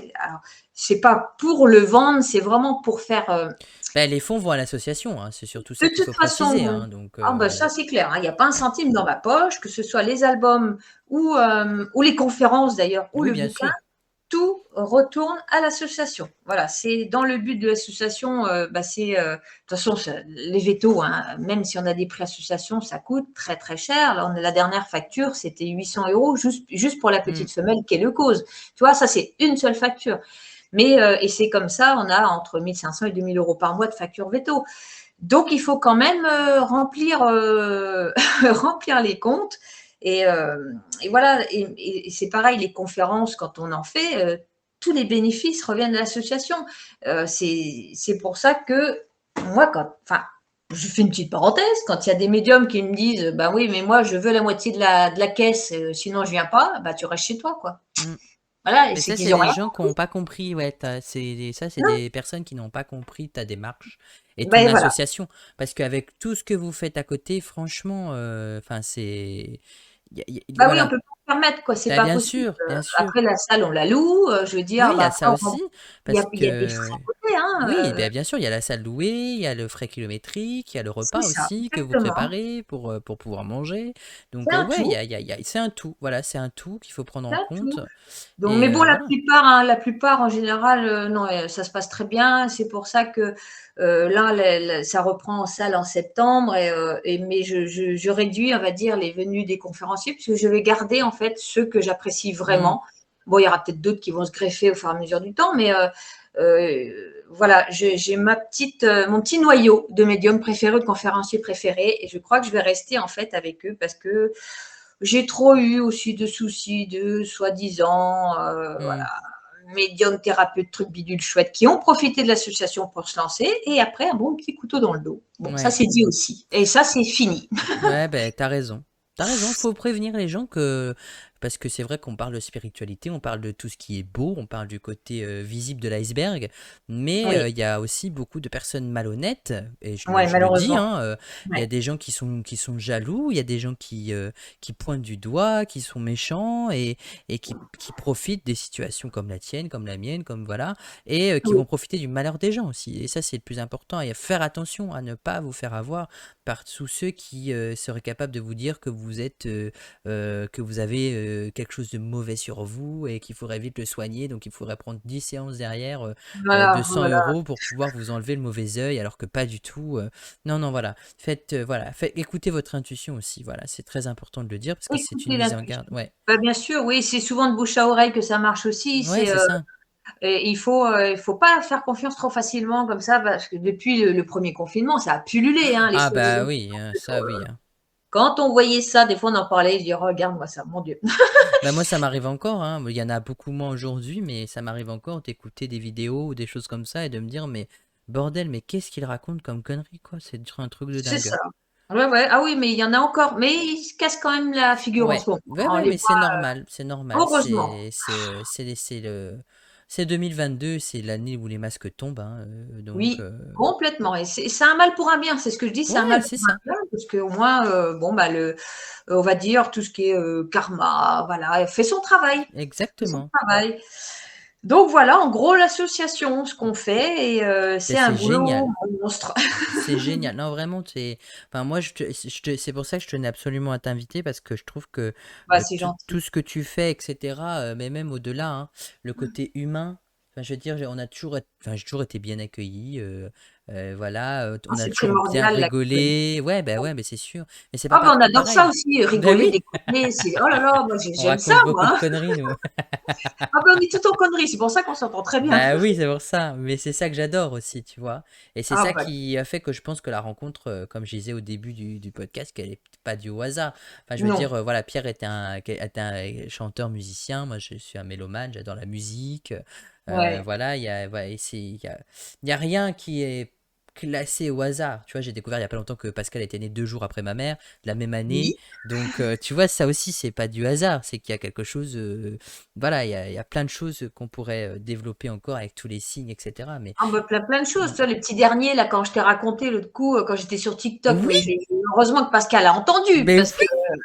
pas pour le vendre, c'est vraiment pour faire. Bah, les fonds vont à l'association, hein, c'est surtout De ça qu'il toute faut préciser, façon, hein, donc ah ben ça c'est clair, hein, il n'y a pas un centime dans ma poche, que ce soit les albums ou les conférences d'ailleurs ou oui, le bien bouquin. sûr. Tout retourne à l'association. Voilà, c'est dans le but de l'association. De toute façon, les vétos, hein, même si on a des prix association, ça coûte très très cher. Là, la dernière facture, c'était 800 € juste pour la Hmm. petite femelle qui est le cause. Tu vois, ça c'est une seule facture. Mais et c'est comme ça, on a entre 1500 et 2000 € par mois de facture veto. Donc, il faut quand même remplir, remplir les comptes. Et voilà, et c'est pareil, les conférences, quand on en fait, tous les bénéfices reviennent à l'association. C'est pour ça que moi, enfin, je fais une petite parenthèse, quand il y a des médiums qui me disent, bah oui, mais moi, je veux la moitié de la caisse, sinon je viens pas, bah tu restes chez toi, quoi. Hmm. Voilà, et Mais c'est ça, c'est qu'ils ont des rien. gens qui n'ont pas compris, ouais, ça, c'est Non, des personnes qui n'ont pas compris ta démarche et ton ben voilà. association. Parce qu'avec tout ce que vous faites à côté, franchement, enfin, c'est. Bah oui, on Voilà. peut pas se permettre, quoi, c'est Bah, pas bien possible. sûr, bien sûr. Après la salle, on la loue, je veux Oui, dire, il y bah a après ça aussi, il y parce a il y a des frais que. à côté, hein, Oui, bah, bien sûr, il y a la salle louée, il y a le frais kilométrique, il y a le c'est repas ça, aussi que vous exactement. préparez pour pouvoir manger. Donc, C'est un ouais, tout, c'est un tout. Voilà, c'est un tout qu'il faut prendre c'est en un compte. tout. Donc Et mais bon, voilà. la plupart en général, non, ça se passe très bien. C'est pour ça que, là, ça reprend en salle en septembre mais je réduis, on va dire, les venues des conférenciers puisque je vais garder, en fait, ceux que j'apprécie Hmm. vraiment. Bon, il y aura peut-être d'autres qui vont se greffer au fur et à mesure du temps, mais voilà, j'ai mon petit noyau de médiums préférés, de conférenciers préférés et je crois que je vais rester, en fait, avec eux parce que j'ai trop eu aussi de soucis de soi-disant, Hmm. voilà, médiums, thérapeutes, trucs bidules chouettes qui ont profité de l'association pour se lancer et après un bon petit couteau dans le dos. Bon, ça Ouais. c'est dit aussi. Et ça c'est fini. Ouais, ben t'as raison. T'as raison, faut prévenir les gens que. Parce que c'est vrai qu'on parle de spiritualité, on parle de tout ce qui est beau, on parle du côté visible de l'iceberg, mais Oui, il y a aussi beaucoup de personnes malhonnêtes, et ouais, je le dis, malheureusement. hein, il y a Ouais. des gens qui sont jaloux, il y a des gens qui pointent du doigt, qui sont méchants et qui profitent des situations comme la tienne, comme la mienne, comme voilà, et qui Oui, vont profiter du malheur des gens aussi. Et ça, c'est le plus important, et à faire attention à ne pas vous faire avoir par tous ceux qui seraient capables de vous dire que vous êtes, que vous avez quelque chose de mauvais sur vous et qu'il faudrait vite le soigner, donc il faudrait prendre 10 séances derrière de voilà, 100 voilà. euros pour pouvoir vous enlever le mauvais œil, alors que pas du tout. Non, non, voilà. Écoutez votre intuition aussi, voilà, c'est très important de le dire parce que c'est une Écoutez mise en l'intuition. garde. Ouais, Bah, bien sûr, oui, c'est souvent de bouche à oreille que ça marche aussi. ouais, c'est ça. Et il faut pas faire confiance trop facilement comme ça parce que depuis le premier confinement, ça a pullulé, hein, les Ah bah soi-disant. oui, ça oui, hein. Quand on voyait ça, des fois on en parlait, je dis regarde-moi ça, mon Dieu. Bah moi ça m'arrive encore, hein. Il y en a beaucoup moins aujourd'hui, mais ça m'arrive encore d'écouter des vidéos ou des choses comme ça et de me dire mais bordel, mais qu'est-ce qu'il raconte comme connerie quoi? C'est un truc de C'est dingue. ça. Ouais, ouais. Ah oui, mais il y en a encore. Mais ils se cassent quand même la figure en Ouais, ce moment. ouais, On ouais, les mais c'est voit, normal, c'est normal. heureusement. C'est 2022, c'est l'année où les masques tombent, hein, donc Oui, complètement. Et c'est un mal pour un bien. C'est ce que je dis, c'est un ouais, mal c'est pour un ça, bien. Parce qu'au moins, bon, bah, on va dire tout ce qui est karma, voilà, elle fait son travail. Fait son exactement. travail. Donc voilà, en gros, l'association, ce qu'on fait, et Ben, c'est un c'est boulot génial. monstre. C'est génial. Non, vraiment, enfin, moi, c'est pour ça que je tenais absolument à t'inviter parce que je trouve que Bah, c'est tout gentil. ce que tu fais, etc., mais même au-delà, hein, le côté humain, enfin, je veux dire, on a toujours, enfin, j'ai toujours été bien accueilli. Voilà, Ah, on a c'est toujours bien primordial la rigolé. Ouais, mais c'est sûr. Mais c'est pas Ah bah, on partout adore ça pareil. aussi, Ben rigoler, oui, déconner, c'est oh là là, moi on j'aime ça raconte beaucoup moi, de hein. conneries, nous. Ah bah, on est tout en conneries, c'est pour ça qu'on s'entend très bien. Bah oui, c'est pour ça. Mais c'est ça que j'adore aussi, tu vois. Et c'est Ah ça bah qui a fait que je pense que la rencontre, comme je disais au début du podcast, qu'elle est pas due au hasard. Enfin, je veux non. dire, voilà, Pierre était un chanteur musicien. Moi, je suis un mélomane, j'adore la musique. Ouais. Voilà, ouais, il y a rien qui est classé au hasard. Tu vois, j'ai découvert il y a pas longtemps que Pascal était né 2 jours après ma mère, de la même année. Oui. Donc, tu vois, ça aussi, c'est pas du hasard. C'est qu'il y a quelque chose. Voilà, il y a plein de choses qu'on pourrait développer encore avec tous les signes, etc. Mais Ah bah, plein de choses. mm, Tu vois, les petits derniers, là, quand je t'ai raconté l'autre coup, quand j'étais sur TikTok, oui, mais heureusement que Pascal a entendu, mais parce que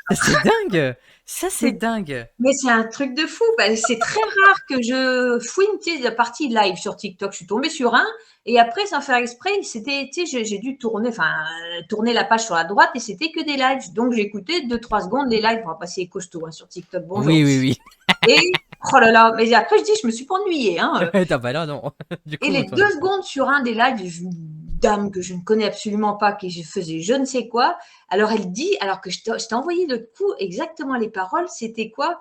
oui, c'est dingue. Ça, c'est c'est dingue. mais c'est un truc de fou. Bah, c'est très rare que je fouine, tu sais, la partie live sur TikTok. Je suis tombée sur un et après, sans faire exprès, c'était, tu sais, j'ai dû tourner, enfin, tourner la page sur la droite et c'était que des lives. Donc, j'écoutais 2-3 secondes les lives. On va passer costaud hein, sur TikTok. Bonjour. Oui, oui, oui. Et oh là là, mais après, je dis, je me suis pas ennuyée. Hein. T'as pas l'air, non. Du Et coup, les on t'en deux est pas. secondes sur un des lives, une dame que je ne connais absolument pas, qui faisait je ne sais quoi. Alors elle dit, alors que je t'ai envoyé le coup exactement les paroles, c'était quoi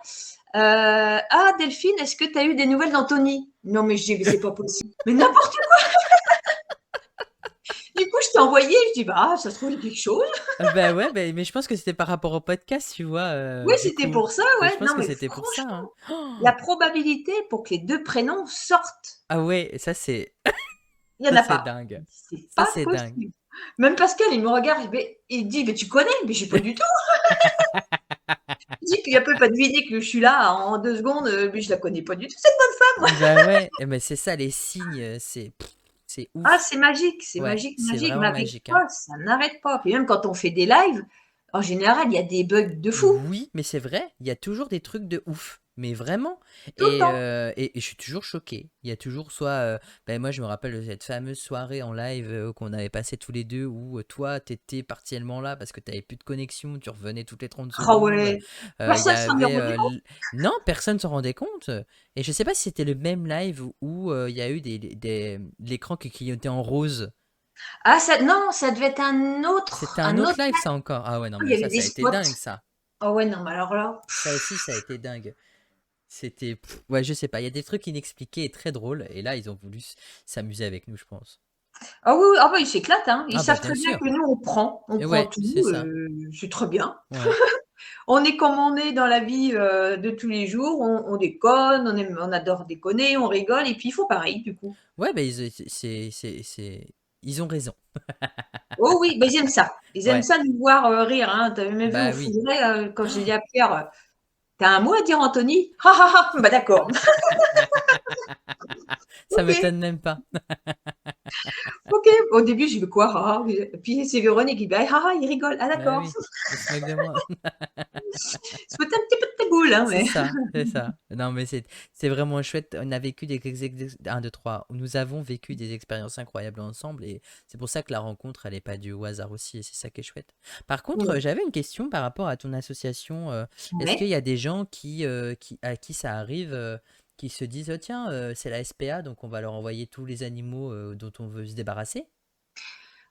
Ah Delphine, est-ce que tu as eu des nouvelles d'Anthony? Non mais je dis, mais c'est pas possible. Mais n'importe quoi. Du coup, je t'ai envoyé, je dis, bah ça se trouve, il y a quelque chose. Bah ouais, mais je pense que c'était par rapport au podcast, tu vois, Oui, du c'était coup. pour ça, Je ouais. pense Non que mais c'était pour ça, hein. franchement, Oh, la probabilité pour que les deux prénoms sortent, ah ouais, ça c'est il n'y en ça a c'est pas. dingue. C'est Ça pas c'est dingue. possible. Même Pascal, il me regarde, il dit, mais tu connais? Mais je sais pas du tout. Je dis qu'il peut pas deviner que je suis là en 2 secondes, mais je la connais pas du tout, cette bonne femme. Bah ouais, mais c'est ça les signes, c'est Ah, ouf. c'est magique, c'est Ouais, magique, c'est magique. Mais vraiment avec magique, hein. toi, ça n'arrête pas. Puis même quand on fait des lives, en général, il y a des bugs de fou, Oui, mais c'est vrai, il y a toujours des trucs de ouf. Mais vraiment. tout le temps. Et je suis toujours choqué. Il y a toujours soit. Ben moi, je me rappelle de cette fameuse soirée en live qu'on avait passé tous les deux où toi, t'étais partiellement là parce que t'avais plus de connexion, tu revenais toutes les 30 Ah secondes. ouais, Il y personne s'en est avait. rendu compte. Non, personne s'en rendait compte. Et je sais pas si c'était le même live où il y a eu l'écran qui clignotait en rose. Ah ça non, ça devait être C'était un un autre autre live, ça encore. Ah ouais, non, il mais y avait ça des a été spots. dingue, ça. Ah ouais, non, mais alors là, Ça aussi, ça a été dingue. Ouais, je sais pas, il y a des trucs inexpliqués et très drôles, et là, ils ont voulu s'amuser avec nous, je pense. ah oui, oui, ah bah, ils s'éclatent, hein. Ils Ah bah, savent bien très bien sûr. que nous, on Et prend ouais, tout, c'est ça. c'est très bien. Ouais. On est comme on est dans la vie de tous les jours, on déconne, on adore déconner, on rigole, et puis il faut pareil du coup. Ouais, bah, ils ont raison. Oh oui, mais ils aiment ça. Ils aiment Ouais, ça nous voir rire. Hein. Tu as même vu au bah oui. fourré, quand j'ai dit à Pierre, t'as un mot à dire, Anthony? Ah ah ah, bah d'accord. Ça Ok, m'étonne même pas. ok. Au début, j'ai dit quoi? Ah, ah. Puis c'est Véronique qui dit, ah ah, il rigole. Ah Bah d'accord. oui, il se moque de moi. Se foutait un petit peu de ta boule, hein, C'est mais. ça, c'est ça. Non, mais c'est vraiment chouette. On a vécu 1, 2, 3. Nous avons vécu des expériences incroyables ensemble et c'est pour ça que la rencontre, elle n'est pas due au hasard aussi et c'est ça qui est chouette. Par contre, Ouais. j'avais une question par rapport à ton association. Est-ce qu'il y a des gens à qui ça arrive, qui se disent, oh, tiens, c'est la SPA, donc on va leur envoyer tous les animaux dont on veut se débarrasser?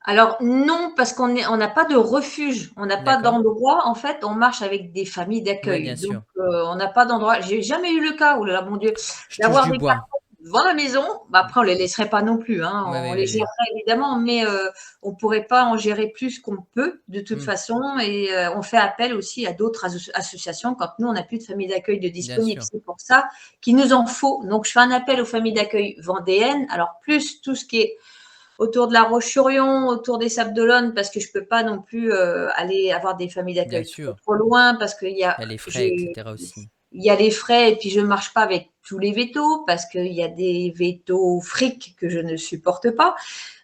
Alors non, parce on n'a pas de refuge, on n'a pas D'accord? d'endroit. En fait, on marche avec des familles Ouais, d'accueil. bien Donc, sûr. on n'a pas d'endroit. J'ai jamais eu le cas, oh là là, mon Dieu, Je touche d'avoir du des bois. cartons devant la maison. Bah, après, on les laisserait pas non plus, hein. Ouais, On ouais, les ouais, ouais. gérerait évidemment, mais on pourrait pas en gérer plus qu'on peut de toute Hmm, façon. Et on fait appel aussi à d'autres associations quand nous, on n'a plus de famille d'accueil de bien disponible. sûr. C'est pour ça qu'il nous en faut. Donc, je fais un appel aux familles d'accueil vendéennes. Alors, plus tout ce qui est autour de la Roche-sur-Yon, autour des Sables d'Olonne, parce que je peux pas non plus aller avoir des familles Bien d'accueil trop, sûr. trop loin, parce qu'il y a, Il y a les frais, j'ai, etc. aussi. il y a les frais, et puis je marche pas avec tous les vétos, parce qu'il y a des vétos fric que je ne supporte pas.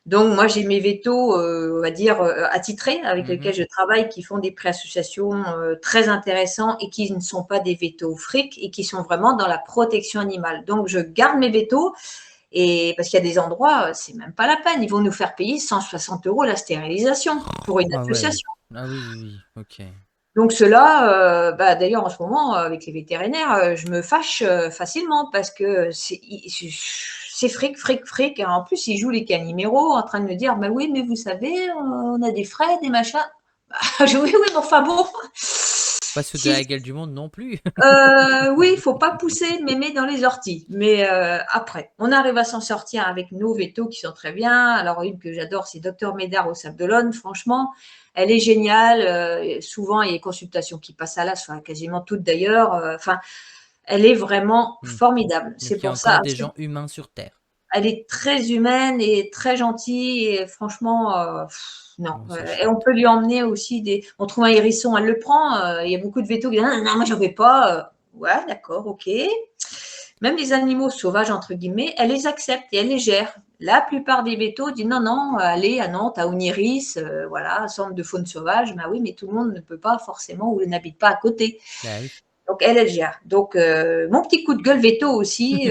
Donc moi j'ai mes vétos, on va dire attitrés, avec lesquels Mhm. je travaille, qui font des pré-associations très intéressants et qui ne sont pas des vétos fric et qui sont vraiment dans la protection animale. Donc je garde mes vétos et parce qu'il y a des endroits, c'est même pas la peine. Ils vont nous faire payer 160 € la stérilisation pour une Ah ouais. association. Ah oui, oui, oui. Ok. Donc ceux-là, bah, d'ailleurs en ce moment avec les vétérinaires, je me fâche facilement parce que c'est fric, fric, fric. Et en plus, il joue les caniméros en train de me dire, bah oui, mais vous savez, on a des frais, des machins. Oui, oui, mais enfin bon. Pas ceux de la gueule du monde non plus. Oui, il faut pas pousser mémé dans les orties. Mais après, on arrive à s'en sortir avec nos vétos qui sont très bien. Alors, une que j'adore, c'est Docteur Médard au Sable d'Olonne. Franchement, elle est géniale. Souvent, il y a des consultations qui passent à l'as, enfin, quasiment toutes d'ailleurs. Enfin, elle est vraiment formidable. Donc C'est il y a pour encore ça. des gens humains sur Terre. Elle est très humaine et très gentille. Et franchement, non. Bon, c'est Et on chouette. peut lui emmener aussi des. On trouve un hérisson, elle le prend. Il y a beaucoup de vétos qui disent non, non, moi, j'en veux pas. Ouais, d'accord, ok. Même les animaux sauvages, entre guillemets, elle les accepte et elle les gère. La plupart des vétos disent non, non, allez à Nantes, à Oniris, voilà, centre de faune sauvage. Ben oui, mais tout le monde ne peut pas forcément ou n'habite pas à côté. Bah oui. Donc elle gère. Donc mon petit coup de gueule veto aussi.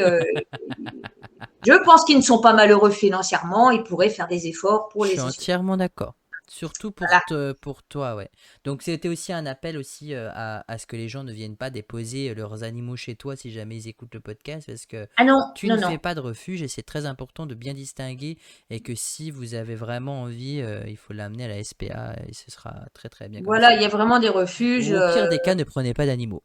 Je pense qu'ils ne sont pas malheureux financièrement. Ils pourraient faire des efforts pour Je suis les assurer. entièrement d'accord. Surtout Voilà. pour toi, ouais. Donc c'était aussi un appel aussi à ce que les gens ne viennent pas déposer leurs animaux chez toi si jamais ils écoutent le podcast, parce que Ah non, tu non, ne non. fais pas de refuge et c'est très important de bien distinguer et que si vous avez vraiment envie, il faut l'amener à la SPA et ce sera très très bien comme Voilà, ça. il y a vraiment des refuges. Ou au pire des cas, ne prenez pas d'animaux.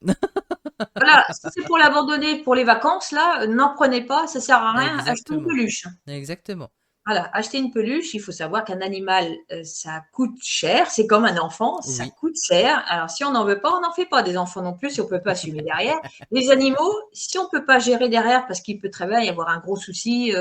Voilà, si c'est pour l'abandonner pour les vacances, là, n'en prenez pas, ça sert à rien. Achetez une Exactement. peluche. Exactement. Voilà, acheter une peluche, il faut savoir qu'un animal, ça coûte cher. C'est comme un enfant, ça Oui. coûte cher. Alors, si on n'en veut pas, on n'en fait pas des enfants non plus, si on ne peut pas assumer derrière. Les animaux, si on ne peut pas gérer derrière, parce qu'il peut très bien y avoir un gros souci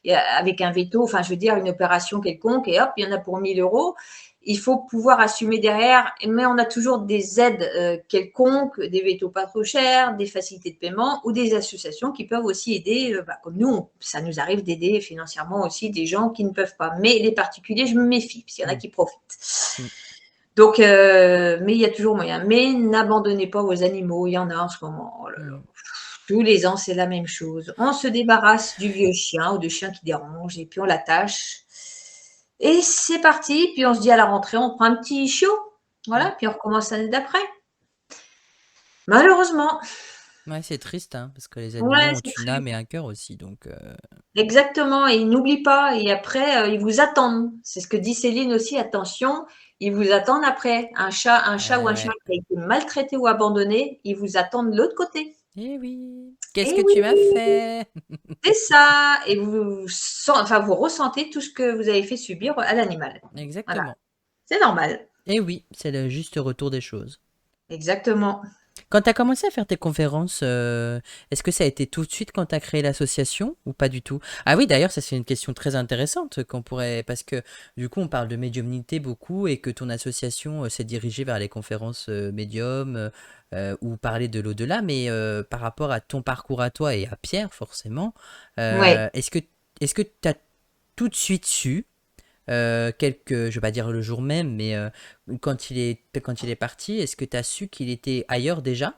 avec un veto, enfin, je veux dire, une opération quelconque, et hop, il y en a pour 1 000 euros. Il faut pouvoir assumer derrière, mais on a toujours des aides quelconques, des vétos pas trop chers, des facilités de paiement ou des associations qui peuvent aussi aider, comme nous, ça nous arrive d'aider financièrement aussi des gens qui ne peuvent pas. Mais les particuliers, je me méfie, parce qu'il y en a qui profitent. Mm. Donc, mais il y a toujours moyen. Mais n'abandonnez pas vos animaux, il y en a en ce moment. Oh là là. Tous les ans, c'est la même chose. On se débarrasse du vieux chien ou de chien qui dérange et puis on l'attache. Et c'est parti. Puis on se dit à la rentrée, on prend un petit chiot. Mm. Voilà. Puis on recommence l'année d'après. Malheureusement. Ouais, c'est triste, hein, parce que les animaux Ouais, ont c'est une très. âme et un cœur aussi, donc Exactement. Et ils n'oublient pas. Et après, ils vous attendent. C'est ce que dit Céline aussi. Attention, ils vous attendent après. Un chat ou un chien ouais. qui a été maltraité ou abandonné, ils vous attendent de l'autre côté. Eh oui, qu'est-ce Et que tu m'as oui, fait? c'est ça. Et vous ressentez tout ce que vous avez fait subir à l'animal. Voilà. Exactement. C'est normal. Eh oui, c'est le juste retour des choses. Exactement. Quand tu as commencé à faire tes conférences, est-ce que ça a été tout de suite quand tu as créé l'association ou pas du tout? Ah oui, d'ailleurs, ça c'est une question très intéressante qu'on pourrait, parce que du coup on parle de médiumnité beaucoup et que ton association s'est dirigée vers les conférences médium ou parler de l'au-delà, mais par rapport à ton parcours à toi et à Pierre forcément, Ouais. est-ce que tu as tout de suite su je vais pas dire le jour même, mais quand il est parti, est-ce que tu as su qu'il était ailleurs déjà?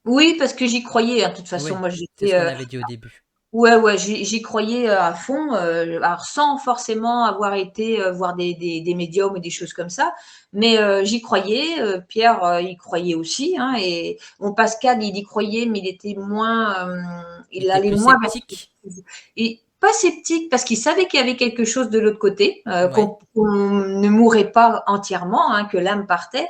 Oui, parce que j'y croyais, hein. De toute façon, Oui, moi, c'est ce j'étais. qu'on avait dit au début. Ouais, ouais, j'y croyais à fond. Alors, sans forcément avoir été voir des médiums ou des choses comme ça. Mais j'y croyais. Pierre, il croyait aussi. Hein, et bon, Pascal, il y croyait, mais il était moins. Il Il était allait plus moins sceptique. et pas sceptique parce qu'il savait qu'il y avait quelque chose de l'autre côté, Ouais. qu'on ne mourrait pas entièrement, hein, que l'âme partait.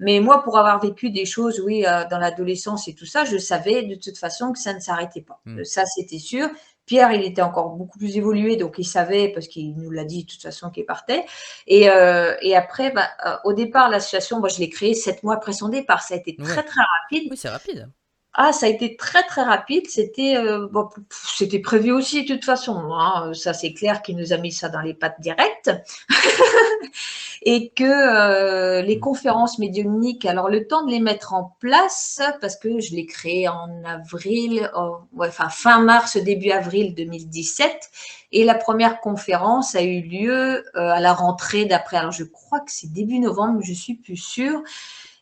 Mais moi, pour avoir vécu des choses, oui, dans l'adolescence et tout ça, je savais de toute façon que ça ne s'arrêtait pas. Hmm. Ça, c'était sûr. Pierre, il était encore beaucoup plus évolué, donc il savait, parce qu'il nous l'a dit de toute façon qu'il partait. Et après, au départ, l'association, moi, je l'ai créée 7 mois après son départ. Ça a été très, Ouais. très rapide. Oui, c'est rapide. Ah, ça a été très, très rapide. C'était bon, c'était prévu aussi de toute façon. Hein. Ça, c'est clair qu'il nous a mis ça dans les pattes directes. Et que les Hmm. conférences médiumniques, alors le temps de les mettre en place, parce que je l'ai créé en avril, enfin fin mars, début avril 2017, et la première conférence a eu lieu à la rentrée d'après. Alors je crois que c'est début novembre, je suis plus sûre,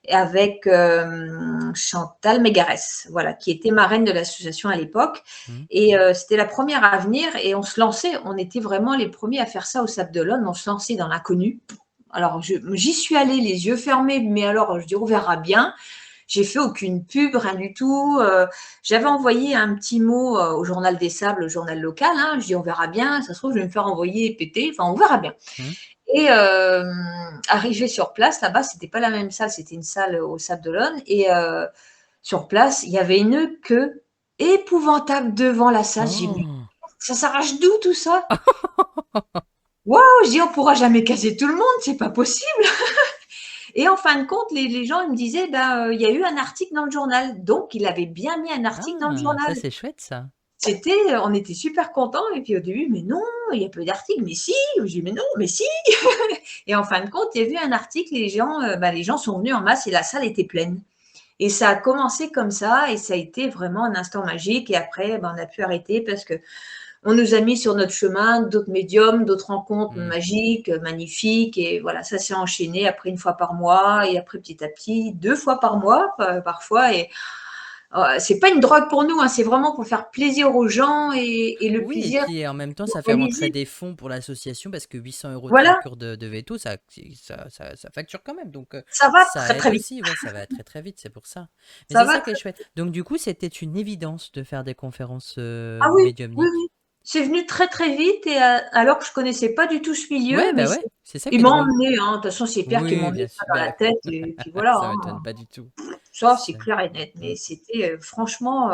avec Chantal Mégarès, voilà, qui était marraine de l'association à l'époque. Hmm. Et c'était la première à venir et on se lançait, on était vraiment les premiers à faire ça au Sable d'Olonne, on se lançait dans l'inconnu. Alors j'y suis allée les yeux fermés, mais alors je dis on verra bien. J'ai fait aucune pub, rien du tout. J'avais envoyé un petit mot au Journal des Sables, le journal local. Hein. Je dis, on verra bien. Ça se trouve, je vais me faire envoyer et péter. Enfin, on verra bien. Mmh. Et arrivé sur place, là-bas, c'était pas la même salle. C'était une salle au Sable d'Olonne. Et sur place, il y avait une queue épouvantable devant la salle. J'ai dit, mais Oh! ça s'arrache d'où tout ça? Waouh, je dis, on pourra jamais caser tout le monde, c'est pas possible. Et en fin de compte, les gens ils me disaient, il y a eu un article dans le journal. Donc, il avait bien mis un article dans le Ah! Ça, journal. c'est chouette ça. On était super contents. Et puis au début, mais non, il y a peu d'articles. Mais si, je dis, mais non, mais si. Et en fin de compte, il y a eu un article, les gens sont venus en masse et la salle était pleine. Et ça a commencé comme ça et ça a été vraiment un instant magique. Et après, on a pu arrêter parce que on nous a mis sur notre chemin d'autres médiums, d'autres rencontres Mmh. magiques, magnifiques. Et voilà, ça s'est enchaîné après une fois par mois et après petit à petit, 2 fois par mois parfois. Et c'est pas une drogue pour nous, hein, c'est vraiment pour faire plaisir aux gens et le Oui, et plaisir puis en même temps, ça fait rentrer d'organiser. des fonds pour l'association parce que 800 € de Voilà, facture de veto, ça facture quand même. Donc ça va ça très aide très vite. aussi, ouais, ça va très très vite, c'est pour ça. Mais Ça c'est va ça qui est très. chouette. Donc du coup, c'était une évidence de faire des conférences Ah oui, oui, médiumniques. oui. C'est venu très très vite et alors que je connaissais pas du tout ce milieu, Ouais, mais bah ouais, c'est ça qui il est m'a drôle. emmené. Hein. De toute façon, c'est Pierre qui m'a Oui, emmené bien ça sûr. dans la Bah, tête et puis voilà. ça Hein. m'étonne pas du tout. Ça, c'est C'est- clair et net. Mm. Mais c'était franchement,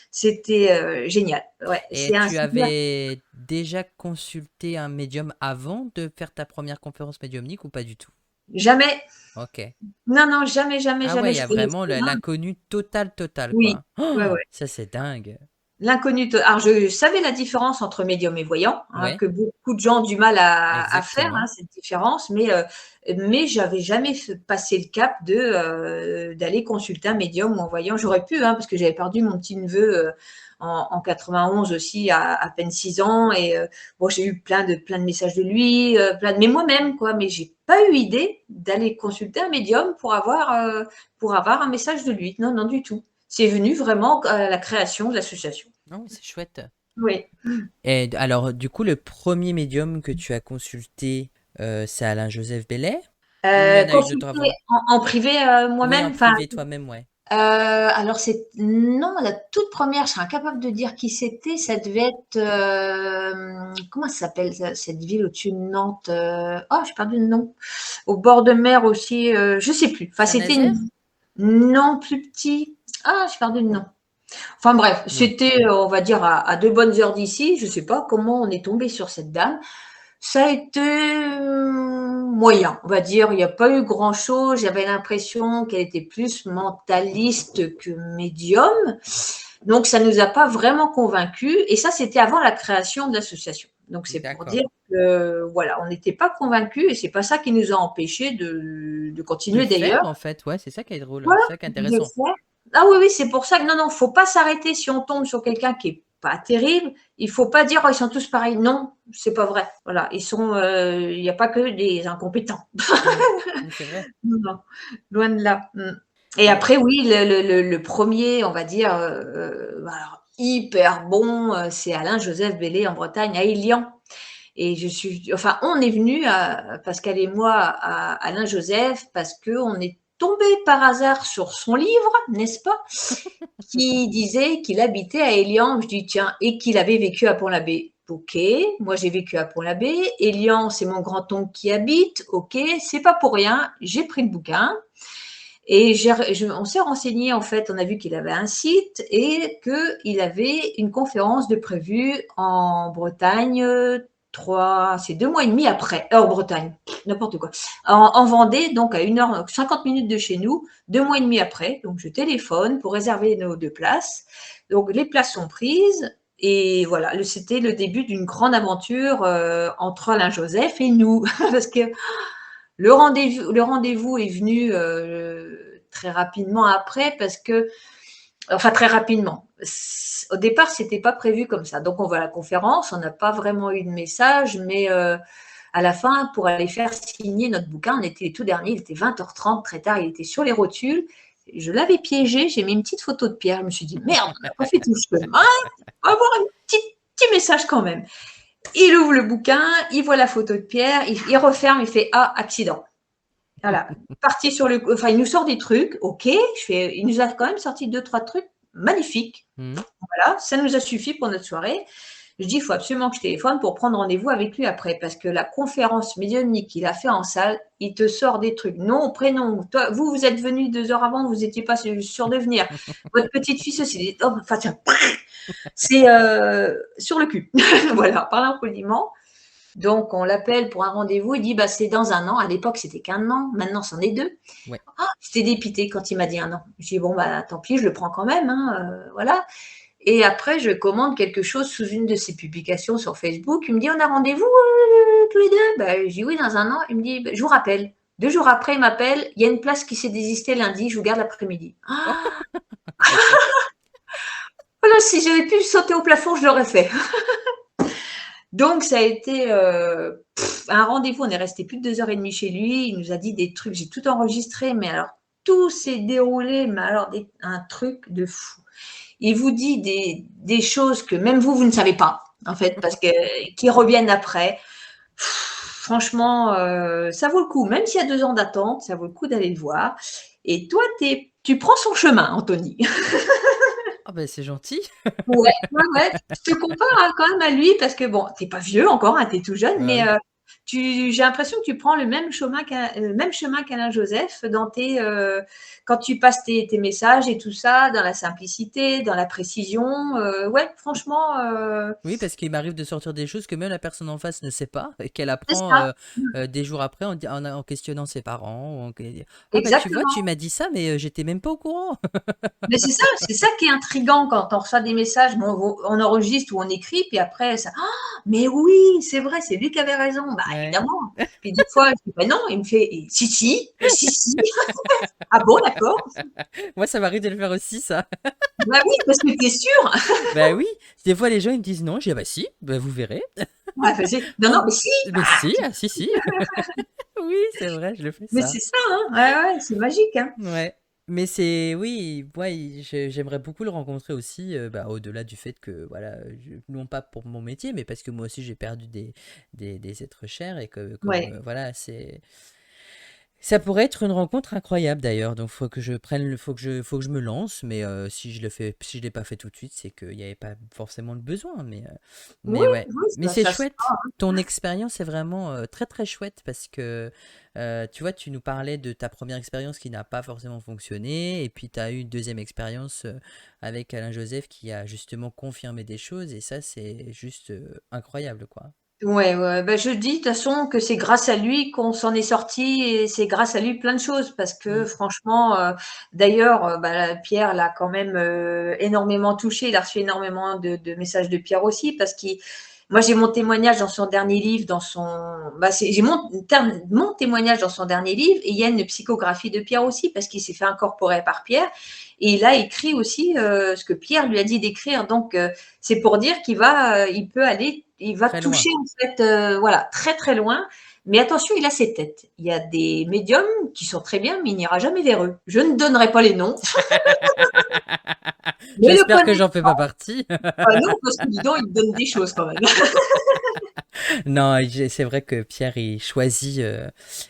c'était génial. Ouais, Et c'est un tu souvenir. avais déjà consulté un médium avant de faire ta première conférence médiumnique ou pas du tout? Jamais. Ok. Non, non, jamais, jamais, Ah ouais, jamais. il y Je a connaissais vraiment rien. l'inconnu total, total, Oui, quoi. ouais, Oh, ouais. ça, c'est dingue. L'inconnu. Alors, je savais la différence entre médium et voyant, hein, Ouais, que beaucoup de gens ont du mal à faire, hein, exactement. cette différence, mais j'avais jamais passé le cap d'aller consulter un médium ou un voyant. J'aurais pu, hein, parce que j'avais perdu mon petit neveu en 91 aussi, à peine 6 ans, et bon, j'ai eu plein de messages de lui, mais moi-même, quoi. Mais j'ai pas eu idée d'aller consulter un médium pour avoir un message de lui. Non, non, du tout. C'est venu vraiment à la création de l'association. Non, c'est chouette. Oui. Et alors, du coup, le premier médium que tu as consulté, c'est Alain-Joseph Bellet? Ou il y en a eu d'autres Consulter avant? en privé Oui, en moi-même, enfin, privé, toi-même, ouais. alors c'est non, la toute première, je serais incapable de dire qui c'était. Ça devait être comment ça s'appelle cette ville au-dessus de Nantes? Oh, j'ai perdu le nom. Au bord de mer aussi, je sais plus. Enfin, c'était une Saint-Nazaire? non plus petit. Ah, j'ai perdu le nom. Enfin bref, Ouais. c'était, on va dire, à 2 bonnes heures d'ici. Je sais pas comment on est tombé sur cette dame. Ça a été moyen, on va dire. Il n'y a pas eu grand-chose. J'avais l'impression qu'elle était plus mentaliste que médium. Donc, ça ne nous a pas vraiment convaincus. Et ça, c'était avant la création de l'association. Donc, c'est pour D'accord. dire que, voilà, on n'était pas convaincus et c'est pas ça qui nous a empêchés de De continuer faire, d'ailleurs. en fait, ouais, c'est ça qui est drôle. Voilà, C'est ça qui est de intéressant. faire. Ah oui, oui, c'est pour ça que non, non, faut pas s'arrêter si on tombe sur quelqu'un qui est pas terrible. Il faut pas dire oh, ils sont tous pareils. Non, c'est pas vrai. Voilà, il n'y a pas que des incompétents. Mm. C'est vrai. Non, non, loin de là. Et Et, après, oui, le premier, on va dire, alors, hyper bon, c'est Alain-Joseph Bellé en Bretagne, à Élian. Et on est venu, Pascal et moi, à Alain-Joseph, parce qu'on est tombé par hasard sur son livre, n'est-ce pas, qui disait qu'il habitait à Élian. Je dis, tiens, et qu'il avait vécu à Pont-l'Abbé. Ok, moi j'ai vécu à Pont-l'Abbé. Élian, c'est mon grand-oncle qui habite. Ok, c'est pas pour rien. J'ai pris le bouquin. Et on s'est renseigné, en fait, on a vu qu'il avait un site et qu'il avait une conférence de prévue en Bretagne, c'est 2 mois et demi après, en Bretagne, n'importe quoi, en Vendée, donc à 1 heure, 50 minutes de chez nous, 2 mois et demi après. Donc je téléphone pour réserver nos 2 places. Donc les places sont prises. Et voilà, c'était le début d'une grande aventure entre Alain Joseph et nous, parce que le rendez-vous est venu très rapidement après parce que, enfin très rapidement. Au départ, c'était pas prévu comme ça. Donc on va à la conférence, on n'a pas vraiment eu de message, mais à la fin, pour aller faire signer notre bouquin, on était les tout derniers, il était 20h30, très tard, il était sur les rotules. Je l'avais piégé, j'ai mis une petite photo de Pierre. Je me suis dit, merde, on n'a pas fait tout ce chemin, on va avoir un petit message quand même. Il ouvre le bouquin, il voit la photo de Pierre, il referme, il fait ah, accident. Voilà, parti sur le enfin, il nous sort des trucs, OK, il nous a quand même sorti 2-3 trucs magnifiques. Mhm. Voilà, ça nous a suffi pour notre soirée. Je dis: «Il faut absolument que je téléphone pour prendre rendez-vous avec lui après», parce que la conférence médiumnique qu'il a fait en salle, il te sort des trucs, nom, prénom. Toi, vous êtes venu 2 heures avant, vous étiez pas sûr de venir. Votre petite fille ceci, enfin tiens, c'est, sur le cul. Voilà, parlant poliment. Donc on l'appelle pour un rendez-vous, il dit: «Bah, c'est dans 1 an». À l'époque, c'était qu'1 an, maintenant c'en est 2. Ouais. Ah! J'étais dépitée quand il m'a dit 1 an. Je dis: «Bon, bah, tant pis, je le prends quand même, hein, voilà». Et après, je commande quelque chose sous une de ses publications sur Facebook. Il me dit: «On a rendez-vous, tous les 2?» Bah, je dis: «Oui, dans 1 an». Il me dit: «Bah, je vous rappelle». 2 jours après, il m'appelle: «Il y a une place qui s'est désistée lundi, je vous garde l'après-midi». Ah! Voilà, si j'avais pu sauter au plafond, je l'aurais fait. Donc ça a été, un rendez-vous, on est resté plus de 2 heures et demie chez lui. Il nous a dit des trucs, j'ai tout enregistré, mais alors tout s'est déroulé, mais alors un truc de fou. Il vous dit des choses que même vous ne savez pas, en fait, parce que qui reviennent après. Franchement, ça vaut le coup. Même s'il y a 2 ans d'attente, ça vaut le coup d'aller le voir. Et toi, tu prends son chemin, Anthony. Ah ben c'est gentil. Ouais, ouais, ouais. Je te compare quand même à lui parce que bon, t'es pas vieux encore, hein, tu es tout jeune, Bah mais oui. j'ai l'impression que tu prends le même chemin qu'Alain Joseph dans quand tu passes tes messages et tout ça, dans la simplicité, dans la précision. Ouais, franchement, Oui, parce qu'il m'arrive de sortir des choses que même la personne en face ne sait pas et qu'elle c'est apprend ça. des jours après en questionnant ses parents. Ah bah tu vois, Exactement. tu m'as dit ça, mais j'étais même pas au courant. Mais c'est ça qui est intriguant quand on reçoit des messages, bon, on enregistre ou on écrit, puis après, ça, ah, mais oui, c'est vrai, c'est lui qui avait raison. Bah, Ouais. évidemment. Puis des fois, je dis, bah non, il me fait, si, si, si, si. Ah bon, d'accord. Moi, ça m'arrive de le faire aussi, ça. Bah oui, parce que t'es sûr. Bah oui, des fois les gens ils me disent non, je dis ah bah si, bah vous verrez. Ouais, non, non, mais si. Mais si, ah si, si. Oui, c'est vrai, je le fais Mais ça. c'est ça, hein. Ouais, ouais, c'est magique, hein. Ouais. Mais c'est, oui, ouais, j'aimerais beaucoup le rencontrer aussi, bah, au-delà du fait que, voilà, non pas pour mon métier, mais parce que moi aussi j'ai perdu des êtres chers et que, comme, Ouais. voilà, ça pourrait être une rencontre incroyable d'ailleurs, donc faut que je me lance, mais si je l'ai pas fait tout de suite, c'est qu'il n'y avait pas forcément le besoin, Oui, mais ouais. oui, Mais c'est ça se chouette, ton expérience est vraiment très très chouette parce que tu vois, tu nous parlais de ta première expérience qui n'a pas forcément fonctionné, et puis tu as eu une deuxième expérience avec Alain Joseph qui a justement confirmé des choses, et ça c'est juste incroyable quoi. ouais, ouais, bah, je dis de toute façon que c'est grâce à lui qu'on s'en est sorti et c'est grâce à lui plein de choses parce que Mm. franchement, d'ailleurs, bah, Pierre l'a quand même énormément touché. Il a reçu énormément de messages de Pierre aussi parce qu'il moi j'ai mon témoignage dans son dernier livre, j'ai mon témoignage dans son dernier livre et il y a une psychographie de Pierre aussi parce qu'il s'est fait incorporer par Pierre et il a écrit aussi ce que Pierre lui a dit d'écrire. Donc c'est pour dire il va Très loin. toucher en fait, voilà, très très loin. Mais attention, il a ses têtes. Il y a des médiums qui sont très bien, mais il n'ira jamais vers eux. Je ne donnerai pas les noms. Ne le J'espère que connais j'en fais pas partie. pas, non, parce que dis donc, il te donne des choses quand même. Non, c'est vrai que Pierre, il choisit.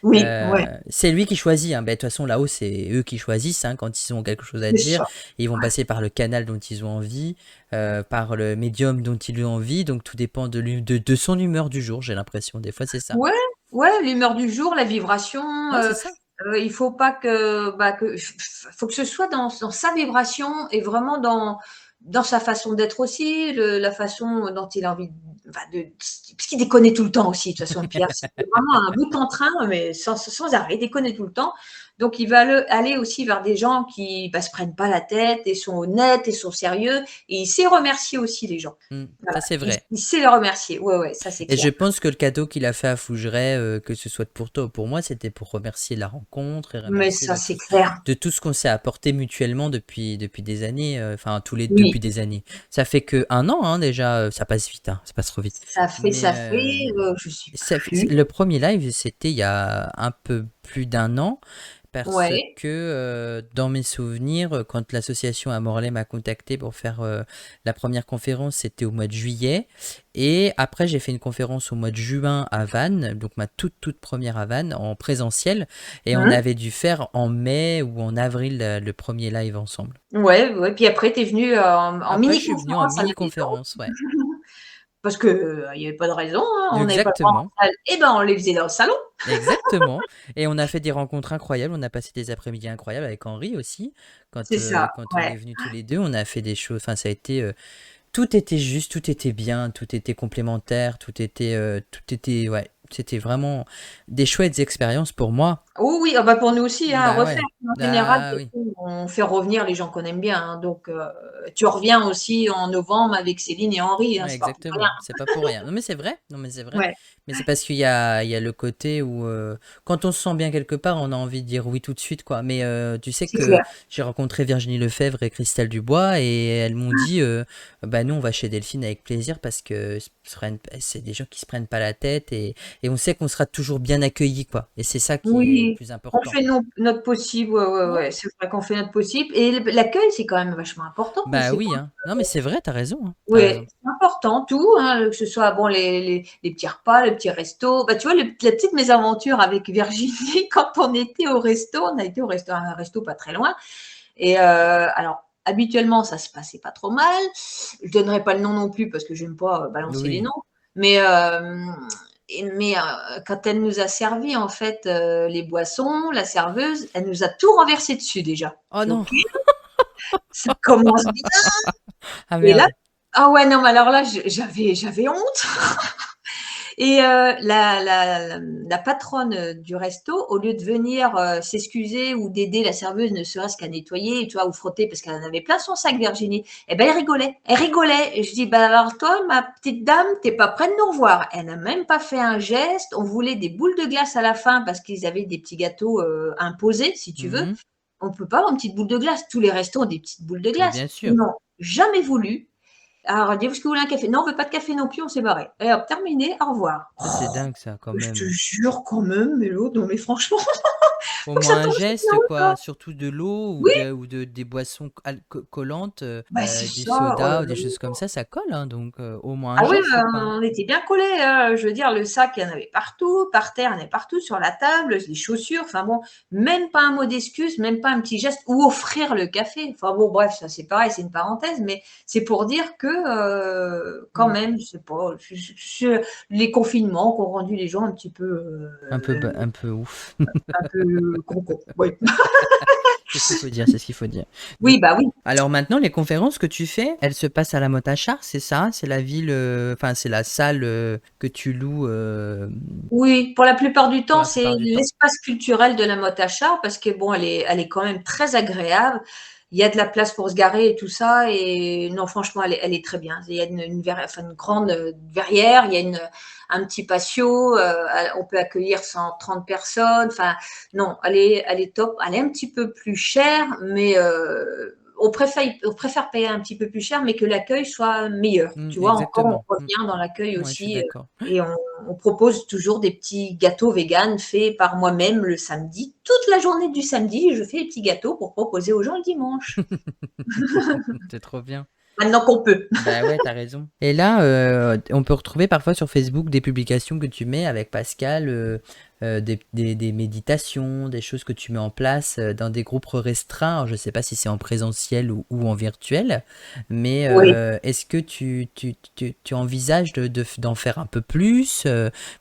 Oui, ouais, C'est lui qui choisit, hein. Ben, de toute façon, là-haut, c'est eux qui choisissent, hein, quand ils ont quelque chose à c'est dire. ça. Ils vont passer par le canal dont ils ont envie, par le médium dont ils ont envie. Donc, tout dépend de son humeur du jour, j'ai l'impression. Des fois, c'est ça. Ouais, ouais, l'humeur du jour, la vibration. Ouais, c'est ça. Il faut pas faut que ce soit dans sa vibration et vraiment dans sa façon d'être aussi, la façon dont il a envie parce qu'il déconne tout le temps aussi, de toute façon, Pierre, c'est vraiment un bout en train, mais sans arrêt, il déconne tout le temps. Donc, il va aller aussi vers des gens qui se prennent pas la tête et sont honnêtes et sont sérieux. Et il sait remercier aussi les gens. Voilà. Ça, c'est vrai. Il sait les remercier. Ouais, ouais, ça c'est Et je clair. pense que le cadeau qu'il a fait à Fougeray, que ce soit pour toi ou pour moi, c'était pour remercier la rencontre et Mais remercier ça c'est clair. de tout ce qu'on s'est apporté mutuellement depuis des années, enfin Oui. depuis des années. Ça fait que 1 an hein, déjà, ça passe vite, hein, ça passe trop vite. Ça fait, Mais je sais ça plus. le premier live, c'était il y a un peu plus d'1 an. Parce Ouais. que dans mes souvenirs, quand l'association à Morlaix m'a contacté pour faire la première conférence, c'était au mois de juillet. Et après, j'ai fait une conférence au mois de juin à Vannes, donc ma toute première à Vannes, en présentiel. Et on Hum. avait dû faire en mai ou en avril le premier live ensemble. Ouais, ouais. Puis après, tu es venu en Après, je suis venu en mini-conférence à la maison. mini-conférence, ouais. Parce que il n'y avait pas de raison, hein, on n'avait pas le droit Exactement. en salle. Eh ben, on les faisait dans le salon. Exactement. Et on a fait des rencontres incroyables. On a passé des après-midi incroyables avec Henri aussi. C'est ça, Quand on est ouais. venus tous les deux, on a fait des choses. Enfin, ça a été. Tout était juste, tout était bien, tout était complémentaire, tout était. Ouais, c'était vraiment des chouettes expériences pour moi. Oh oui, ah bah pour nous aussi, hein, à Bah refaire. ouais. En général, Ah oui. on fait revenir les gens qu'on aime bien, hein. Donc, tu reviens aussi en novembre avec Céline et Henri, hein, Ouais, c'est pas pour rien. exactement. C'est pas pour rien. Non, mais c'est vrai. Non, mais c'est vrai. Ouais, Mais c'est parce il y a le côté où, quand on se sent bien quelque part, on a envie de dire oui tout de suite, quoi. Mais tu sais c'est que clair. j'ai rencontré Virginie Lefebvre et Christelle Dubois et elles m'ont dit, bah nous, on va chez Delphine avec plaisir parce que c'est des gens qui se prennent pas la tête et on sait qu'on sera toujours bien accueillis, quoi. Et c'est ça qui est le Oui, plus on important. fait notre possible, ouais, ouais, Ouais. ouais. C'est vrai qu'on fait notre possible. Et l'accueil, c'est quand même vachement important. Bah C'est pas oui, hein. Non, mais c'est vrai, t'as raison, hein. T'as Ouais, raison. c'est important, tout, hein, que ce soit bon les petits repas, les petits restos. Bah, tu vois, la petite mésaventure avec Virginie, quand on était au resto, on a été au resto, un resto pas très loin. Et alors, habituellement, ça se passait pas trop mal. Je donnerai pas le nom non plus parce que j'aime pas balancer les Oui. noms. Mais, quand elle nous a servi en fait les boissons, la serveuse, elle nous a tout renversé dessus déjà. Oh Donc, non. ça commence bien. Ah Et là, merde. ah ouais, non, mais alors là, j'avais honte. Et la patronne du resto, au lieu de venir s'excuser ou d'aider la serveuse, ne serait-ce qu'à nettoyer, tu vois, ou frotter, parce qu'elle en avait plein son sac, Virginie, eh ben, elle rigolait. Elle rigolait. Et je dis, bah alors toi, ma petite dame, t'es pas prête de nous revoir. Elle n'a même pas fait un geste. On voulait des boules de glace à la fin parce qu'ils avaient des petits gâteaux imposés, si tu veux. Mhm. On peut pas avoir une petite boule de glace. Tous les restos ont des petites boules de Mais glace. bien sûr. Non, jamais voulu. Alors, elle dit, est-ce que vous voulez un café? Non, on veut pas de café non plus, on s'est barré. Et hop, terminé, au revoir. Ça, c'est dingue, ça, quand Je te même. jure quand même, mais l'autre, non mais franchement, Au faut que ça moins un tombe sur bien geste, ou quoi. pas? Surtout de l'eau Oui, des boissons collantes, bah c'est du ça. Oh là soda ou des là. choses comme ça colle, hein. Donc, au moins un Ah oui, geste, quoi. on était bien collés, hein. Je veux dire, le sac, il y en avait partout, par terre, il y en avait partout, sur la table, les chaussures, enfin bon, même pas un mot d'excuse, même pas un petit geste, ou offrir le café. Enfin bon, bref, ça c'est pareil, c'est une parenthèse, mais c'est pour dire que quand Mm. même, je sais pas, les confinements qui ont rendu les gens un petit peu, Un peu ouf. un peu con. Oui. C'est ce qu'il faut dire, c'est ce qu'il faut dire. Oui, bah oui. Alors maintenant, les conférences que tu fais, elles se passent à la Motachar, c'est ça? C'est la ville, enfin, c'est la salle que tu loues Oui, pour la plupart du pour temps, la c'est plupart du temps? l'espace culturel de la Motte-à-Char parce que bon, elle est quand même très agréable. Il y a de la place pour se garer et tout ça. Et non, franchement, elle est très bien. Il y a une grande verrière, il y a un petit patio, on peut accueillir 130 personnes. Enfin, non, elle est top. Elle est un petit peu plus chère, mais on préfère payer un petit peu plus cher, mais que l'accueil soit meilleur. Tu vois, encore, Exactement. on revient dans l'accueil Ouais, je suis aussi. d'accord. Et on propose toujours des petits gâteaux véganes faits par moi-même le samedi. Toute la journée du samedi, je fais des petits gâteaux pour proposer aux gens le dimanche. C'est trop bien. Maintenant qu'on peut. Bah ouais, t'as raison. Et là, on peut retrouver parfois sur Facebook des publications que tu mets avec Pascal, des méditations, des choses que tu mets en place dans des groupes restreints. Alors, je sais pas si c'est en présentiel ou en virtuel, mais Oui. est-ce que tu envisages d'en faire un peu plus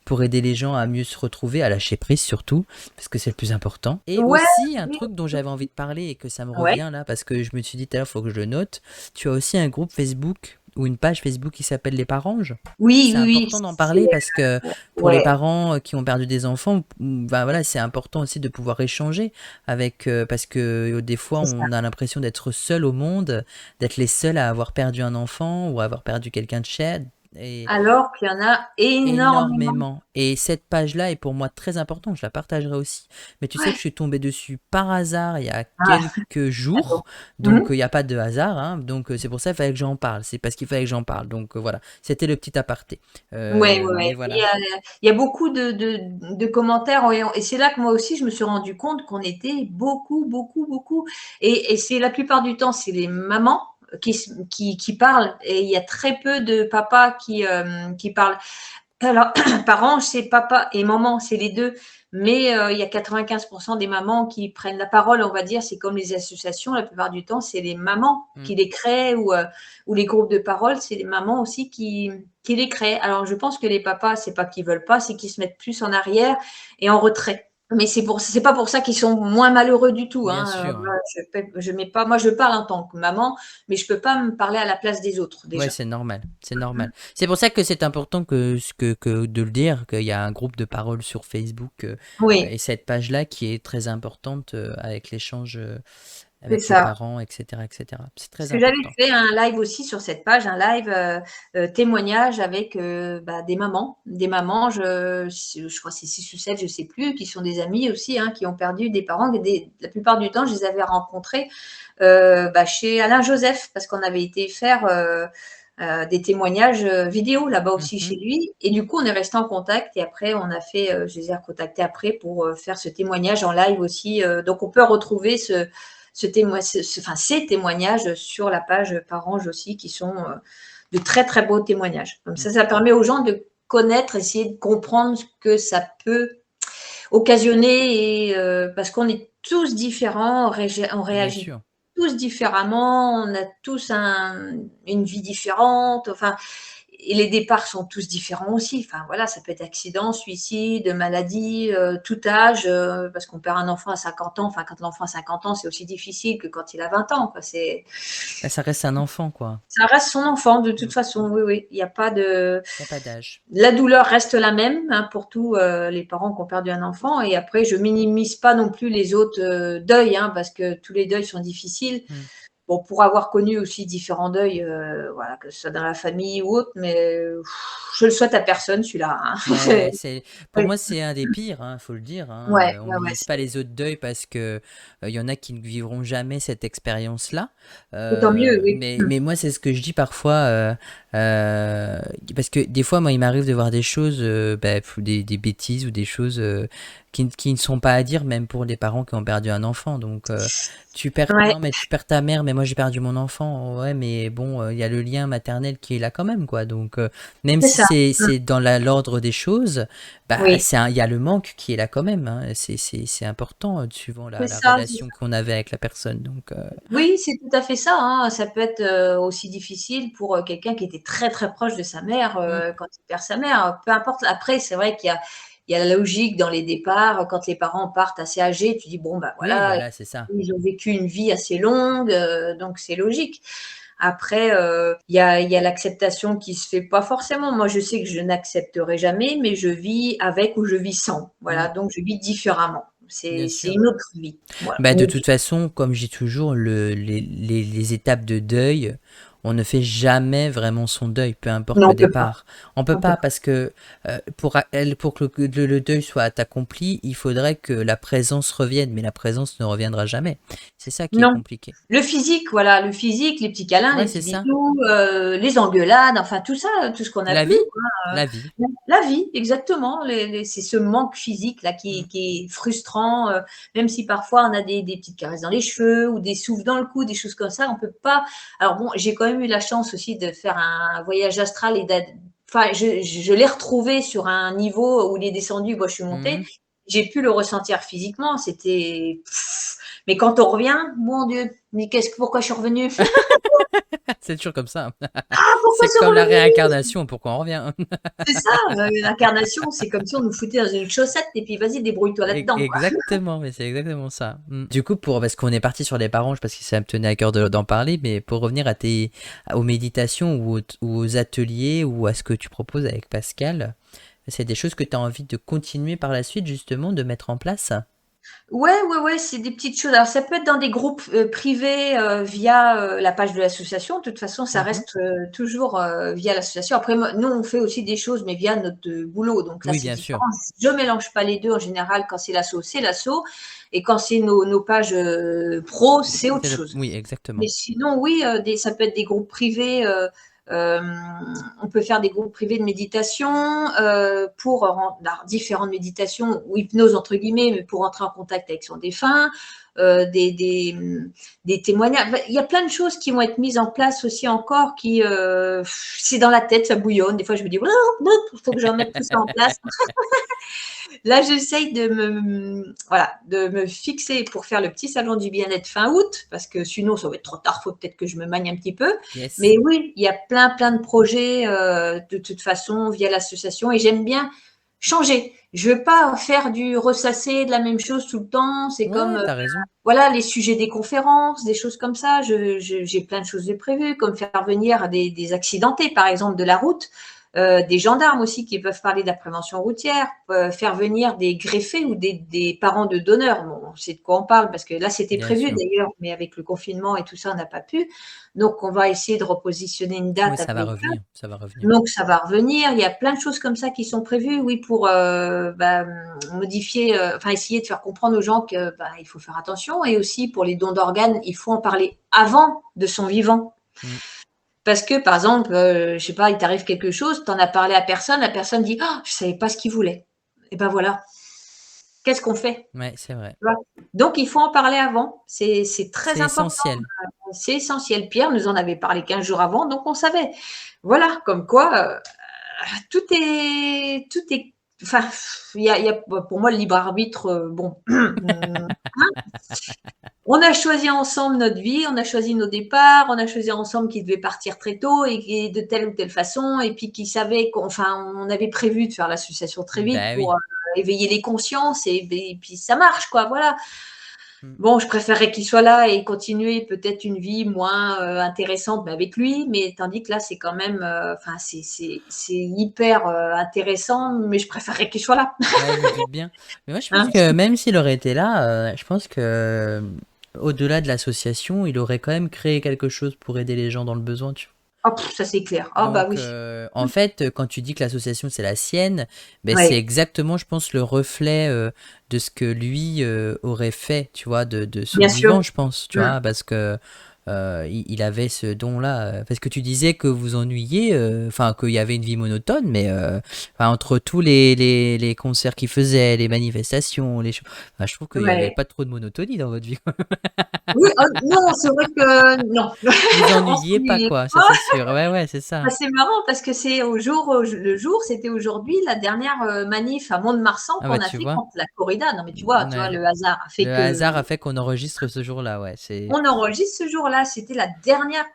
pour aider les gens à mieux se retrouver, à lâcher prise surtout, parce que c'est le plus important. Et Ouais, aussi, un oui. truc dont j'avais envie de parler et que ça me Ouais. revient là, parce que je me suis dit tout à l'heure, il faut que je le note. Tu as aussi un groupe Facebook ou une page Facebook qui s'appelle Les Paranges. Oui, C'est oui, oui. important d'en parler parce que pour les Ouais. parents qui ont perdu des enfants, bah voilà, c'est important aussi de pouvoir échanger avec parce que des fois C'est ça. on a l'impression d'être seul au monde, d'être les seuls à avoir perdu un enfant ou à avoir perdu quelqu'un de cher. Et Alors qu'il y en a énormément. énormément. Et cette page-là est pour moi très importante, je la partagerai aussi. Mais tu sais que Ouais. je suis tombée dessus par hasard il y a Ah, quelques jours, d'accord. donc Mhm. il n'y a pas de hasard, hein. Donc c'est pour ça qu'il fallait que j'en parle, c'est parce qu'il fallait que j'en parle. Donc voilà, c'était le petit aparté. Ouais, ouais, Mais ouais. voilà. Il y a beaucoup de commentaires et c'est là que moi aussi je me suis rendu compte qu'on était beaucoup, beaucoup, beaucoup. Et c'est la plupart du temps, c'est les mamans qui parlent et il y a très peu de papas qui parlent. Alors, parents, c'est papa et maman, c'est les deux. Mais il y a 95% des mamans qui prennent la parole, on va dire. C'est comme les associations, la plupart du temps, c'est les mamans Mm. qui les créent ou les groupes de parole, c'est les mamans aussi qui les créent. Alors, je pense que les papas, c'est pas qu'ils veulent pas, c'est qu'ils se mettent plus en arrière et en retrait. Mais c'est pas pour ça qu'ils sont moins malheureux du tout. Bien Hein. sûr. Voilà, je mets pas, moi, je parle en tant que maman, mais je peux pas me parler à la place des autres Ouais, déjà. c'est normal, c'est normal. C'est pour ça que c'est important que de le dire, qu'il y a un groupe de parole sur Facebook Oui, et cette page-là qui est très importante avec l'échange c'est avec les ça. parents, etc., etc. C'est Parce très que j'avais important. fait un live aussi sur cette page, un live témoignage avec des mamans. Des mamans, je crois que c'est 6 ou 7, je ne sais plus, qui sont des amies aussi, hein, qui ont perdu des parents. La plupart du temps, je les avais rencontrés chez Alain Joseph, parce qu'on avait été faire des témoignages vidéo là-bas aussi chez Mhm. lui. Et du coup, on est resté en contact. Et après, je les ai recontactés après pour faire ce témoignage en live aussi. Donc, on peut retrouver ces témoignages sur la page Parange aussi, qui sont de très très beaux témoignages. Comme Mm. ça permet aux gens de connaître, essayer de comprendre ce que ça peut occasionner, parce qu'on est tous différents, on Bien réagit sûr. tous différemment, on a tous une vie différente. Enfin, et les départs sont tous différents aussi. Enfin voilà, ça peut être accident, suicide, maladie, tout âge, parce qu'on perd un enfant à 50 ans. Enfin, quand l'enfant a 50 ans, c'est aussi difficile que quand il a 20 ans. Quoi. Bah, ça reste un enfant, quoi. Ça reste son enfant de Mm. toute façon. Oui, oui. Il n'y a pas de. Il n'y a pas d'âge. La douleur reste la même, hein, pour tous les parents qui ont perdu un enfant. Et après, je minimise pas non plus les autres deuils, hein, parce que tous les deuils sont difficiles. Mm. Bon, pour avoir connu aussi différents deuils, voilà, que ce soit dans la famille ou autre, mais je le souhaite à personne celui-là. Hein. Ouais, c'est pour Oui. moi c'est un des pires, hein, faut le dire. Hein. Ouais, On ouais, ouais, minimise pas les autres deuils parce que il y en a qui ne vivront jamais cette expérience-là. c'est tant mieux, oui. Mais moi c'est ce que je dis parfois euh, parce que des fois moi il m'arrive de voir des choses, des bêtises ou des choses qui ne sont pas à dire même pour les parents qui ont perdu un enfant. Donc Ouais, non mais tu perds ta mère, mais moi j'ai perdu mon enfant. Ouais, mais bon il y a le lien maternel qui est là quand même quoi. Donc même c'est si ça. c'est dans l'ordre des choses, bah, Oui, il y a le manque qui est là quand même. Hein. C'est important suivant c'est la ça. relation qu'on avait avec la personne. Donc, Oui, c'est tout à fait ça. Hein. Ça peut être aussi difficile pour quelqu'un qui était très très proche de sa mère mm, quand il perd sa mère. Peu importe. Après, c'est vrai qu'il y a la logique dans les départs. Quand les parents partent assez âgés, tu dis bon bah oui, voilà, voilà, c'est ça. ils ont vécu une vie assez longue, donc c'est logique. Après, il y a l'acceptation qui se fait pas forcément. Moi, je sais que je n'accepterai jamais, mais je vis avec ou je vis sans. Mm, Voilà, donc je vis différemment. bien C'est sûr. une autre vie. Voilà, Bah, une de autre toute vie. façon, comme je dis toujours, les étapes de deuil, on ne fait jamais vraiment son deuil, peu importe Non, le on peut pas. départ. On peut On peut pas pas. parce que pour que le deuil soit accompli, il faudrait que la présence revienne, mais la présence ne reviendra jamais. C'est ça qui est Non. compliqué. Le physique, voilà, le physique, les petits câlins, Ouais, les c'est petits ça. bisous, les engueulades, enfin tout ça, tout ce qu'on a La pu, vie, quoi. la vie. La vie, exactement. C'est ce manque physique là Mm. qui est frustrant, même si parfois on a des petites caresses dans les cheveux ou des souffles dans le cou, des choses comme ça, on peut pas. Alors bon, j'ai quand même eu la chance aussi de faire un voyage astral enfin, je l'ai retrouvé sur un niveau où il est descendu, moi je suis montée. Mhm. J'ai pu le ressentir physiquement, c'était. Mais quand on revient, mon Dieu, mais pourquoi je suis revenue? C'est toujours comme ça. Ah, pourquoi C'est c'est comme la revenu? réincarnation, pourquoi on revient. C'est ça, l'incarnation, c'est comme si on nous foutait dans une chaussette et puis vas-y, débrouille-toi là-dedans, quoi. Exactement, mais c'est exactement ça. Mm. Du coup, parce qu'on est parti sur les parents, parce que ça me tenait à cœur d'en parler, mais pour revenir aux méditations ou aux ateliers ou à ce que tu proposes avec Pascal, c'est des choses que tu as envie de continuer par la suite, justement, de mettre en place. Ouais, c'est des petites choses. Alors ça peut être dans des groupes, privés, via, la page de l'association. De toute façon, ça Mhm. reste, toujours, via l'association. Après moi nous, on fait aussi des choses, mais via notre, boulot, donc là, Oui, c'est bien sûr. différent. Je mélange pas les 2 en général. Quand c'est l'asso et quand c'est nos pages, pro, c'est autre chose. Oui, Mais exactement. sinon, oui, ça peut être des groupes privés. On peut faire des groupes privés de méditation pour différentes méditations ou hypnose entre guillemets, mais pour entrer en contact avec son défunt. Euh, des, des, des témoignages. Il y a plein de choses qui vont être mises en place aussi encore qui, c'est dans la tête, ça bouillonne. Des fois, je me dis, il faut que j'en mette tout ça en place. Là, j'essaye de me fixer pour faire le petit salon du bien-être fin août, parce que sinon, ça va être trop tard. Il faut peut-être que je me magne un petit peu. Yes. Mais oui, il y a plein de projets de toute façon via l'association et j'aime bien changer. Je veux pas faire du ressasser de la même chose tout le temps. C'est comme Ouais, t'as raison. voilà les sujets des conférences, des choses comme ça. J'ai plein de choses de prévues, comme faire venir des accidentés, par exemple, de la route. Des gendarmes aussi qui peuvent parler de la prévention routière, faire venir des greffés ou des parents de donneurs. Bon, on sait de quoi on parle parce que là, c'était Bien prévu sûr. d'ailleurs, mais avec le confinement et tout ça, on n'a pas pu. Donc, on va essayer de repositionner une Oui, date à ça va Pékin. revenir. Ça va revenir. Donc, ça va revenir. Il y a plein de choses comme ça qui sont prévues, oui, pour modifier, enfin, essayer de faire comprendre aux gens que il faut faire attention. Et aussi, pour les dons d'organes, il faut en parler avant de son vivant. Mm. Parce que, par exemple, je sais pas, il t'arrive quelque chose, tu en as parlé à personne, la personne dit: «Oh, je savais pas ce qu'il voulait». Et ben voilà, qu'est-ce qu'on fait? Ouais, c'est vrai. Tu vois? Donc il faut en parler avant, c'est très C'est important, essentiel. c'est essentiel. Pierre nous en avait parlé 15 jours avant, donc on savait. Voilà, comme quoi, tout est enfin, il y a pour moi le libre arbitre, bon, on a choisi ensemble notre vie, on a choisi nos départs, on a choisi ensemble qui devait partir très tôt et de telle ou telle façon, et puis qui savait qu'enfin, on avait prévu de faire l'association très vite Bah pour oui. éveiller les consciences, et puis ça marche, quoi, voilà. Mm. Bon, je préférerais qu'il soit là et continuer peut-être une vie moins intéressante mais avec lui, mais tandis que là, c'est quand même, enfin, c'est hyper intéressant, mais je préférerais qu'il soit là. Ouais, je me doute bien. Mais moi, je pense Hein. que même s'il aurait été là, je pense que au-delà de l'association, il aurait quand même créé quelque chose pour aider les gens dans le besoin, tu vois. Oh, ça c'est clair. Ah bah Donc, oui. en fait, quand tu dis que l'association c'est la sienne, ben c'est Ouais, exactement, je pense, le reflet de ce que lui aurait fait, tu vois, de son bien sûr. vivant, je pense, tu Mm. vois, parce que il avait ce don-là. Parce que tu disais que vous ennuyiez, enfin, qu'il y avait une vie monotone, mais enfin, entre tous les concerts qu'il faisait, les manifestations, enfin, je trouve qu'il n'y avait Ouais. pas trop de monotonie dans votre vie. Oui, non, c'est vrai que non, Vous on ennuyiez pas, s'ennuyait quoi, ça pas. c'est sûr. Ouais, ouais, c'est ça. Bah, c'est marrant parce que c'est le jour, c'était aujourd'hui la dernière manif à Mont-de-Marsan Ah bah qu'on a tu fait vois. contre la corrida. Non, mais tu vois, Ouais. le hasard a fait Le que hasard a fait qu'on enregistre ce jour-là, ouais. C'est. on enregistre ce jour-là. C'était la dernière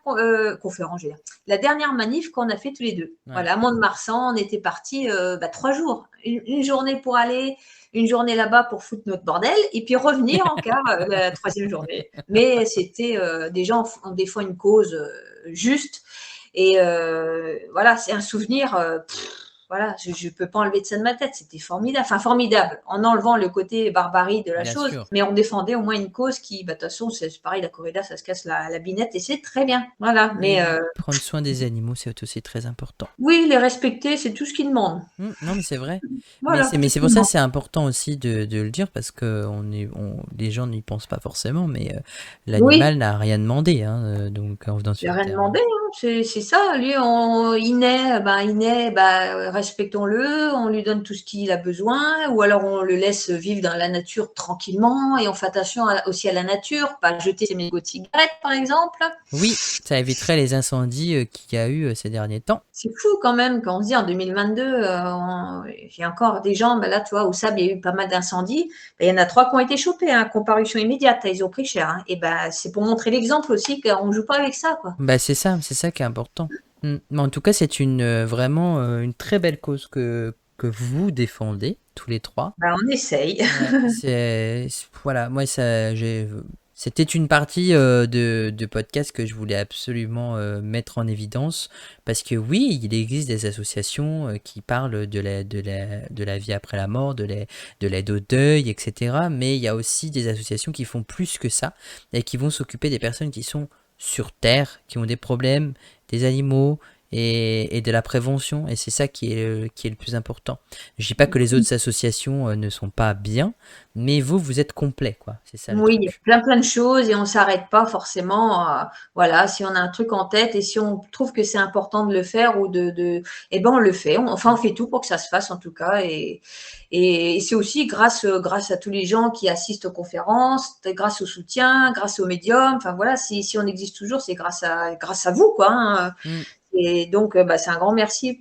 conférence, je veux dire, la dernière manif qu'on a fait tous les deux. Ouais. Voilà, à Mont-de-Marsan, on était partis 3 jours, une journée pour aller, une journée là-bas pour foutre notre bordel, et puis revenir encore la troisième journée. Mais c'était des gens ont des fois une cause juste, et voilà, c'est un souvenir. Voilà, je ne peux pas enlever de ça de ma tête. C'était formidable. Enfin, formidable. En enlevant le côté barbarie de la Bien chose, sûr. mais on défendait au moins une cause qui, de toute façon, c'est pareil, la corrida, ça se casse la binette et c'est très bien. Voilà. Mais Et prendre soin des animaux, c'est aussi très important. oui, les respecter, c'est tout ce qu'ils demandent. Non, mais c'est vrai. Mais Voilà, c'est mais tout ce c'est qu'ils pour ça demandent. que c'est important aussi de le dire parce que les gens n'y pensent pas forcément, mais Oui, l'animal n'a rien demandé, hein, donc en venant il n'a sur rien Terre. Hein. demandé, hein. C'est ça. Lui, il naît, respectons-le, on lui donne tout ce qu'il a besoin, ou alors on le laisse vivre dans la nature tranquillement, et on fait attention aussi à la nature, pas jeter ses mégots de cigarettes, par exemple. Oui, ça éviterait les incendies qu'il y a eu ces derniers temps. C'est fou quand même quand on se dit en 2022, il y a encore des gens, là, tu vois, au Sable, il y a eu pas mal d'incendies. Il y en a 3 qui ont été chopés, hein, comparution immédiate, ils ont pris cher. Hein. Et c'est pour montrer l'exemple aussi qu'on ne joue pas avec ça, quoi. Bah c'est ça qui est important. Mais en tout cas, c'est vraiment une très belle cause que vous défendez tous les trois. On essaye. Ouais, voilà, moi C'était une partie de podcast que je voulais absolument mettre en évidence parce que oui, il existe des associations qui parlent de la vie après la mort, de l'aide au deuil, etc. Mais il y a aussi des associations qui font plus que ça et qui vont s'occuper des personnes qui sont sur Terre, qui ont des problèmes, des animaux et de la prévention. Et c'est ça qui est le plus important. Je dis pas que les autres associations ne sont pas bien, mais vous êtes complet, quoi. C'est ça le Oui, il y a truc. plein de choses et on s'arrête pas forcément. Voilà, si on a un truc en tête et si on trouve que c'est important de le faire ou eh ben on le fait. Enfin, on fait tout pour que ça se fasse en tout cas. Et c'est aussi grâce à tous les gens qui assistent aux conférences, grâce au soutien, grâce aux médiums. Enfin voilà, si on existe toujours, c'est grâce à vous, quoi. Hein. Mm. Et donc, c'est un grand merci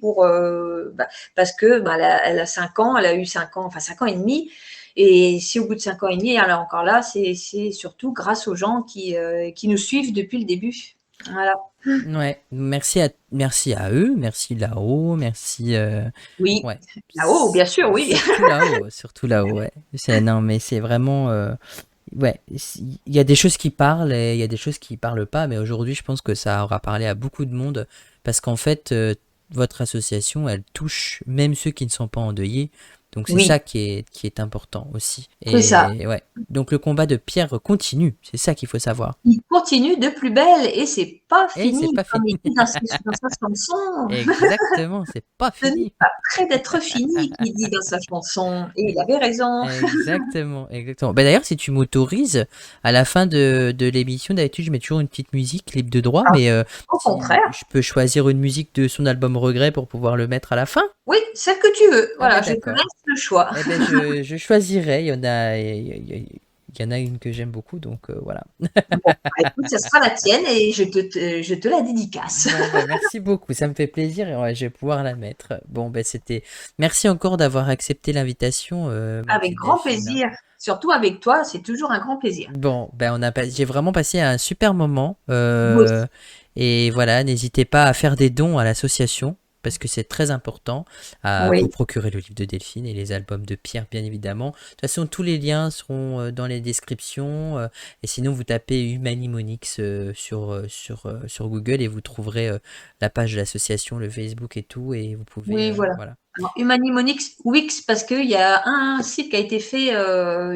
parce que elle a 5 ans, elle a eu 5 ans, enfin 5 ans et demi. Et si au bout de 5 ans et demi, elle est encore là, c'est surtout grâce aux gens qui nous suivent depuis le début. Voilà. Ouais, merci à eux, merci là-haut, merci. Oui, Ouais, là-haut, bien sûr, oui. surtout là-haut, ouais. Non, mais c'est vraiment. Ouais, il y a des choses qui parlent et il y a des choses qui parlent pas, mais aujourd'hui, je pense que ça aura parlé à beaucoup de monde parce qu'en fait, votre association, elle touche même ceux qui ne sont pas endeuillés. Donc c'est Oui, ça qui est important aussi. c'est ça. Et ouais, donc le combat de Pierre continue, c'est ça qu'il faut savoir. Il continue de plus belle et c'est pas Et c'est fini, pas comme fini. il dit dans sa chanson. Exactement, c'est pas Ce n'est fini. pas près d'être fini, qu'il dit dans sa chanson. Et il avait raison. Exactement, exactement. Bah d'ailleurs, si tu m'autorises, à la fin de l'émission, d'habitude, je mets toujours une petite musique libre de droit, Ah, mais au si contraire. je peux choisir une musique de son album Regret pour pouvoir le mettre à la fin? Oui, celle que tu veux. Ah ben Voilà, je te d'accord. laisse le choix. Eh ben je choisirai. Il y en a une que j'aime beaucoup, donc voilà. Bon, écoute, ça sera la tienne et je te la dédicace. Bon, ben merci beaucoup, ça me fait plaisir et ouais, je vais pouvoir la mettre. Bon, ben c'était. Merci encore d'avoir accepté l'invitation, ma Avec petite grand Delphine. plaisir. Surtout avec toi, c'est toujours un grand plaisir. Bon, ben j'ai vraiment passé un super moment. Moi aussi. Et voilà, n'hésitez pas à faire des dons à l'association parce que c'est très important à vous Oui, procurer le livre de Delphine et les albums de Pierre, bien évidemment. De toute façon, tous les liens seront dans les descriptions. Et sinon, vous tapez Humanimonix sur Google et vous trouverez la page de l'association, le Facebook et tout. Et vous pouvez, oui, voilà. voilà. Alors, Humanimonix Wix, parce qu'il y a un site qui a été fait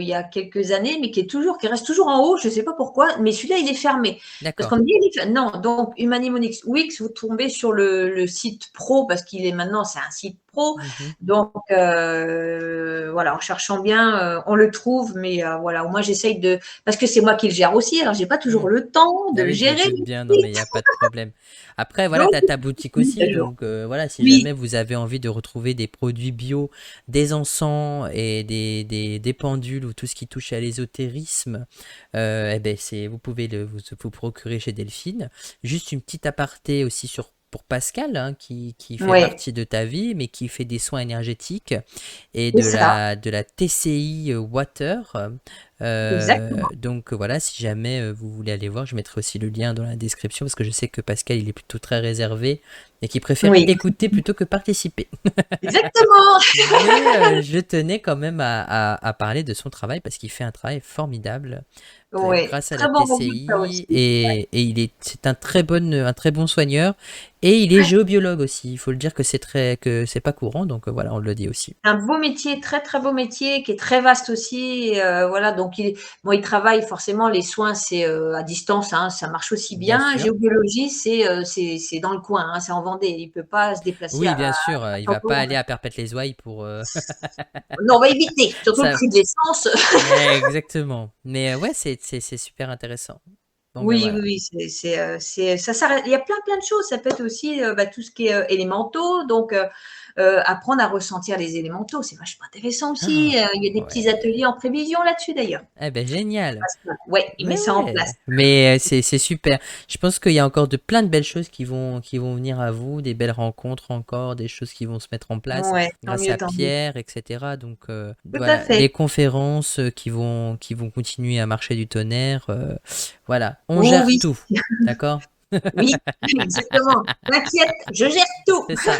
il y a quelques années, mais qui reste toujours en haut, je ne sais pas pourquoi, mais celui-là, il est fermé. Parce D'accord. qu'on me dit, non, donc Humanimonix Wix, vous tombez sur le site pro, parce qu'il est maintenant, c'est un site pro. Mhm. Donc, voilà, en cherchant bien, on le trouve, mais voilà, moi, j'essaye parce que c'est moi qui le gère aussi, alors j'ai pas Mm. toujours le temps de Ah le oui, je me gérer. doute bien, non mais il n'y a pas de problème. Après, voilà, Donc, tu as ta boutique mise aussi, à jour. donc voilà, si Oui, jamais vous avez envie de retrouver des produits bio, des encens et des pendules ou tout ce qui touche à l'ésotérisme, eh ben vous pouvez vous procurer chez Delphine. Juste une petite aparté aussi pour Pascal, hein, qui fait ouais, partie de ta vie, mais qui fait des soins énergétiques et c'est ça, de la TCI Water. exactement. Donc voilà, si jamais vous voulez aller voir, je mettrai aussi le lien dans la description parce que je sais que Pascal il est plutôt très réservé et qui préfère Oui, écouter plutôt que participer. exactement. Mais je tenais quand même à parler de son travail parce qu'il fait un travail formidable Oui, grâce à la très bon résultat TCI aussi. et c'est un très bon soigneur et il est Ouais. géobiologue aussi. Il faut le dire que c'est pas courant donc voilà, on le dit aussi. Un beau métier, très, très beau métier qui est très vaste aussi, voilà, donc il travaille forcément les soins, c'est, à distance, hein, ça marche aussi Bien bien. sûr. Géobiologie, c'est dans le coin, hein, c'est en Vendée. Il peut pas se déplacer Oui, à bien sûr, il va pas Châteauroux. aller à Perpète-les-Ouailles pour Non, on va éviter, surtout le ça. prix de l'essence. Exactement. Mais ouais, c'est super intéressant. Bon, ben Oui, oui, voilà. oui, ça s'arrête. Il y a plein, plein de choses. Ça peut être aussi tout ce qui est élémentaux. Donc, apprendre à ressentir les élémentaux, c'est vachement intéressant aussi. Ah, Il y a des petits ouais. ateliers en prévision là-dessus d'ailleurs. Eh ben, génial. Ouais, il met Mais ça en place. ouais. Mais c'est super. Je pense qu'il y a encore plein de belles choses qui vont venir à vous, des belles rencontres encore, des choses qui vont se mettre en place Ouais, tant grâce mieux, à tant mieux. Pierre, etc. Donc Tout à voilà, fait. les conférences qui vont continuer à marcher du tonnerre. Voilà, on Oh gère oui, tout. D'accord? oui, exactement. T'inquiète, je gère tout. C'est ça.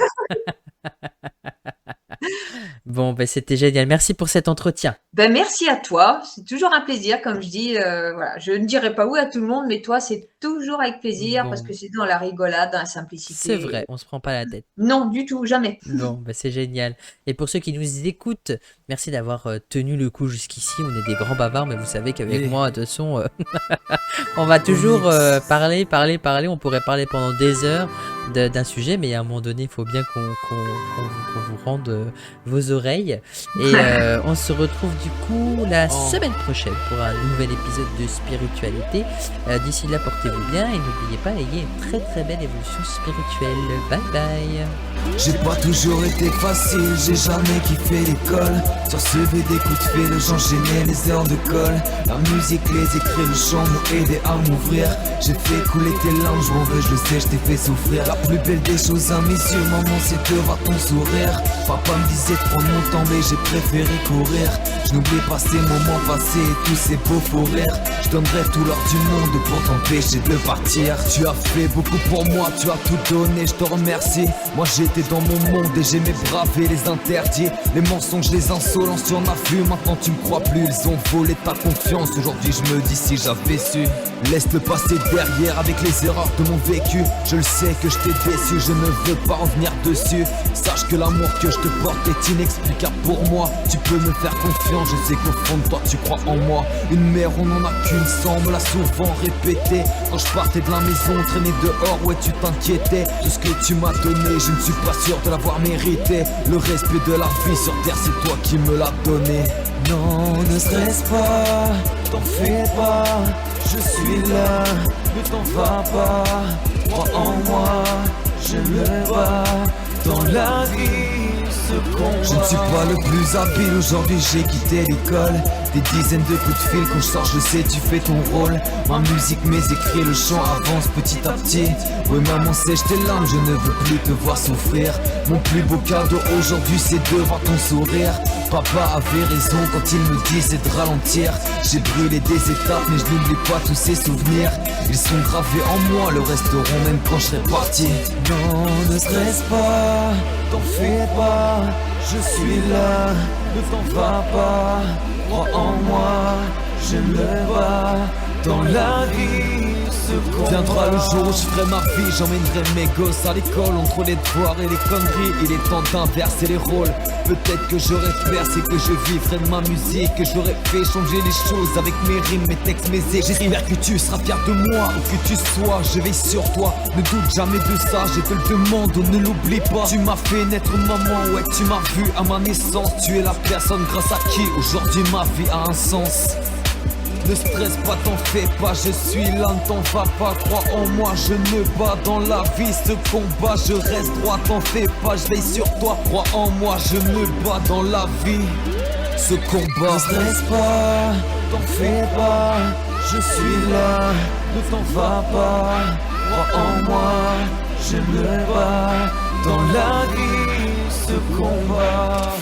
Bon, ben, c'était génial. Merci pour cet entretien. Ben, merci à toi. C'est toujours un plaisir, comme je dis. Voilà. Je ne dirai pas oui à tout le monde, mais toi, c'est toujours avec plaisir parce que Bon, c'est dans la rigolade, dans la c'est simplicité. vrai, on se prend pas la tête. Non, du tout, jamais. Bon, bah c'est génial. Et pour ceux qui nous écoutent, merci d'avoir tenu le coup jusqu'ici. On est des grands bavards, mais vous savez qu'avec Oui. moi, de toute façon, on va toujours parler. On pourrait parler pendant des heures d'un sujet, mais à un moment donné, il faut bien qu'on vous rende vos oreilles. Et on se retrouve du coup la semaine prochaine pour un nouvel épisode de spiritualité. D'ici là, portez-vous bien et n'oubliez pas, ayez une très très belle évolution spirituelle. Bye bye. J'ai pas toujours été facile, j'ai jamais kiffé l'école. Sur ce BD coup de fil, j'enchaînais les heures de colle. La musique, les écrits, le chant m'ont aidé à m'ouvrir. J'ai fait couler tes larmes, je m'en veux, je le sais, je t'ai fait souffrir. La plus belle des choses à mes yeux, maman, c'est de voir ton sourire. Papa me disait de prendre mon temps, mais j'ai préféré courir. Je n'oublie pas ces moments passés et tous ces beaux faux rires. Je donnerai tout l'or du monde pour t'empêcher de partir. Tu as fait beaucoup pour moi, tu as tout donné, je te remercie. Moi j'étais dans mon monde et j'aimais braver les interdits. Les mensonges, les insolences, tu en as vu, maintenant tu me crois plus. Ils ont volé ta confiance, aujourd'hui je me dis si j'avais su. Laisse le passé derrière avec les erreurs de mon vécu. Je le sais que je t'ai déçu, je ne veux pas revenir dessus. Sache que l'amour que je te porte est inexplicable pour moi. Tu peux me faire confiance, je sais qu'au fond de toi tu crois en moi. Une mère on n'en a qu'une sans, me l'a souvent répété. Quand je partais de la maison, traîner dehors, ouais tu t'inquiétais. Tout ce que tu m'as donné, je ne suis pas sûr de l'avoir mérité. Le respect de la vie sur terre, c'est toi qui me l'as donné. Non, ne stresse pas, t'en fais pas, je suis là, ne t'en vas pas. Crois en moi, je me bats dans la vie. Je ne suis pas le plus habile, aujourd'hui j'ai quitté l'école. Des dizaines de coups de fil, quand je sors je sais tu fais ton rôle. Ma musique, mes écrits, le chant avance petit à petit. Oui maman sèche tes larmes, je ne veux plus te voir souffrir. Mon plus beau cadeau aujourd'hui c'est de voir ton sourire. Papa avait raison quand il me disait de ralentir. J'ai brûlé des étapes mais je n'oublie pas tous ces souvenirs. Ils sont gravés en moi, le resteront même quand je serai parti. Non, ne stresse pas, t'en fais pas, je suis là, ne t'en vas pas. Crois en moi, je me bats dans la vie. Viendra le jour où je ferai ma vie, j'emmènerai mes gosses à l'école. Entre les devoirs et les conneries, il est temps d'inverser les rôles. Peut-être que j'aurais percé, que je vivrai de ma musique, que j'aurais fait changer les choses avec mes rimes, mes textes, mes écrits. J'espère que tu seras fier de moi, où que tu sois, je veille sur toi. Ne doute jamais de ça, je te le demande, ne l'oublie pas. Tu m'as fait naître maman, ouais tu m'as vu à ma naissance. Tu es la personne grâce à qui aujourd'hui ma vie a un sens. Ne stresse pas, t'en fais pas, je suis là, ne t'en vas pas. Crois en moi, je me bats dans la vie. Ce combat, je reste droit, t'en fais pas, je veille sur toi. Crois en moi, je me bats dans la vie. Ce combat, ne stresse pas, t'en fais pas. Je suis là, ne t'en vas pas. Crois en moi, je me bats dans la vie. Ce combat.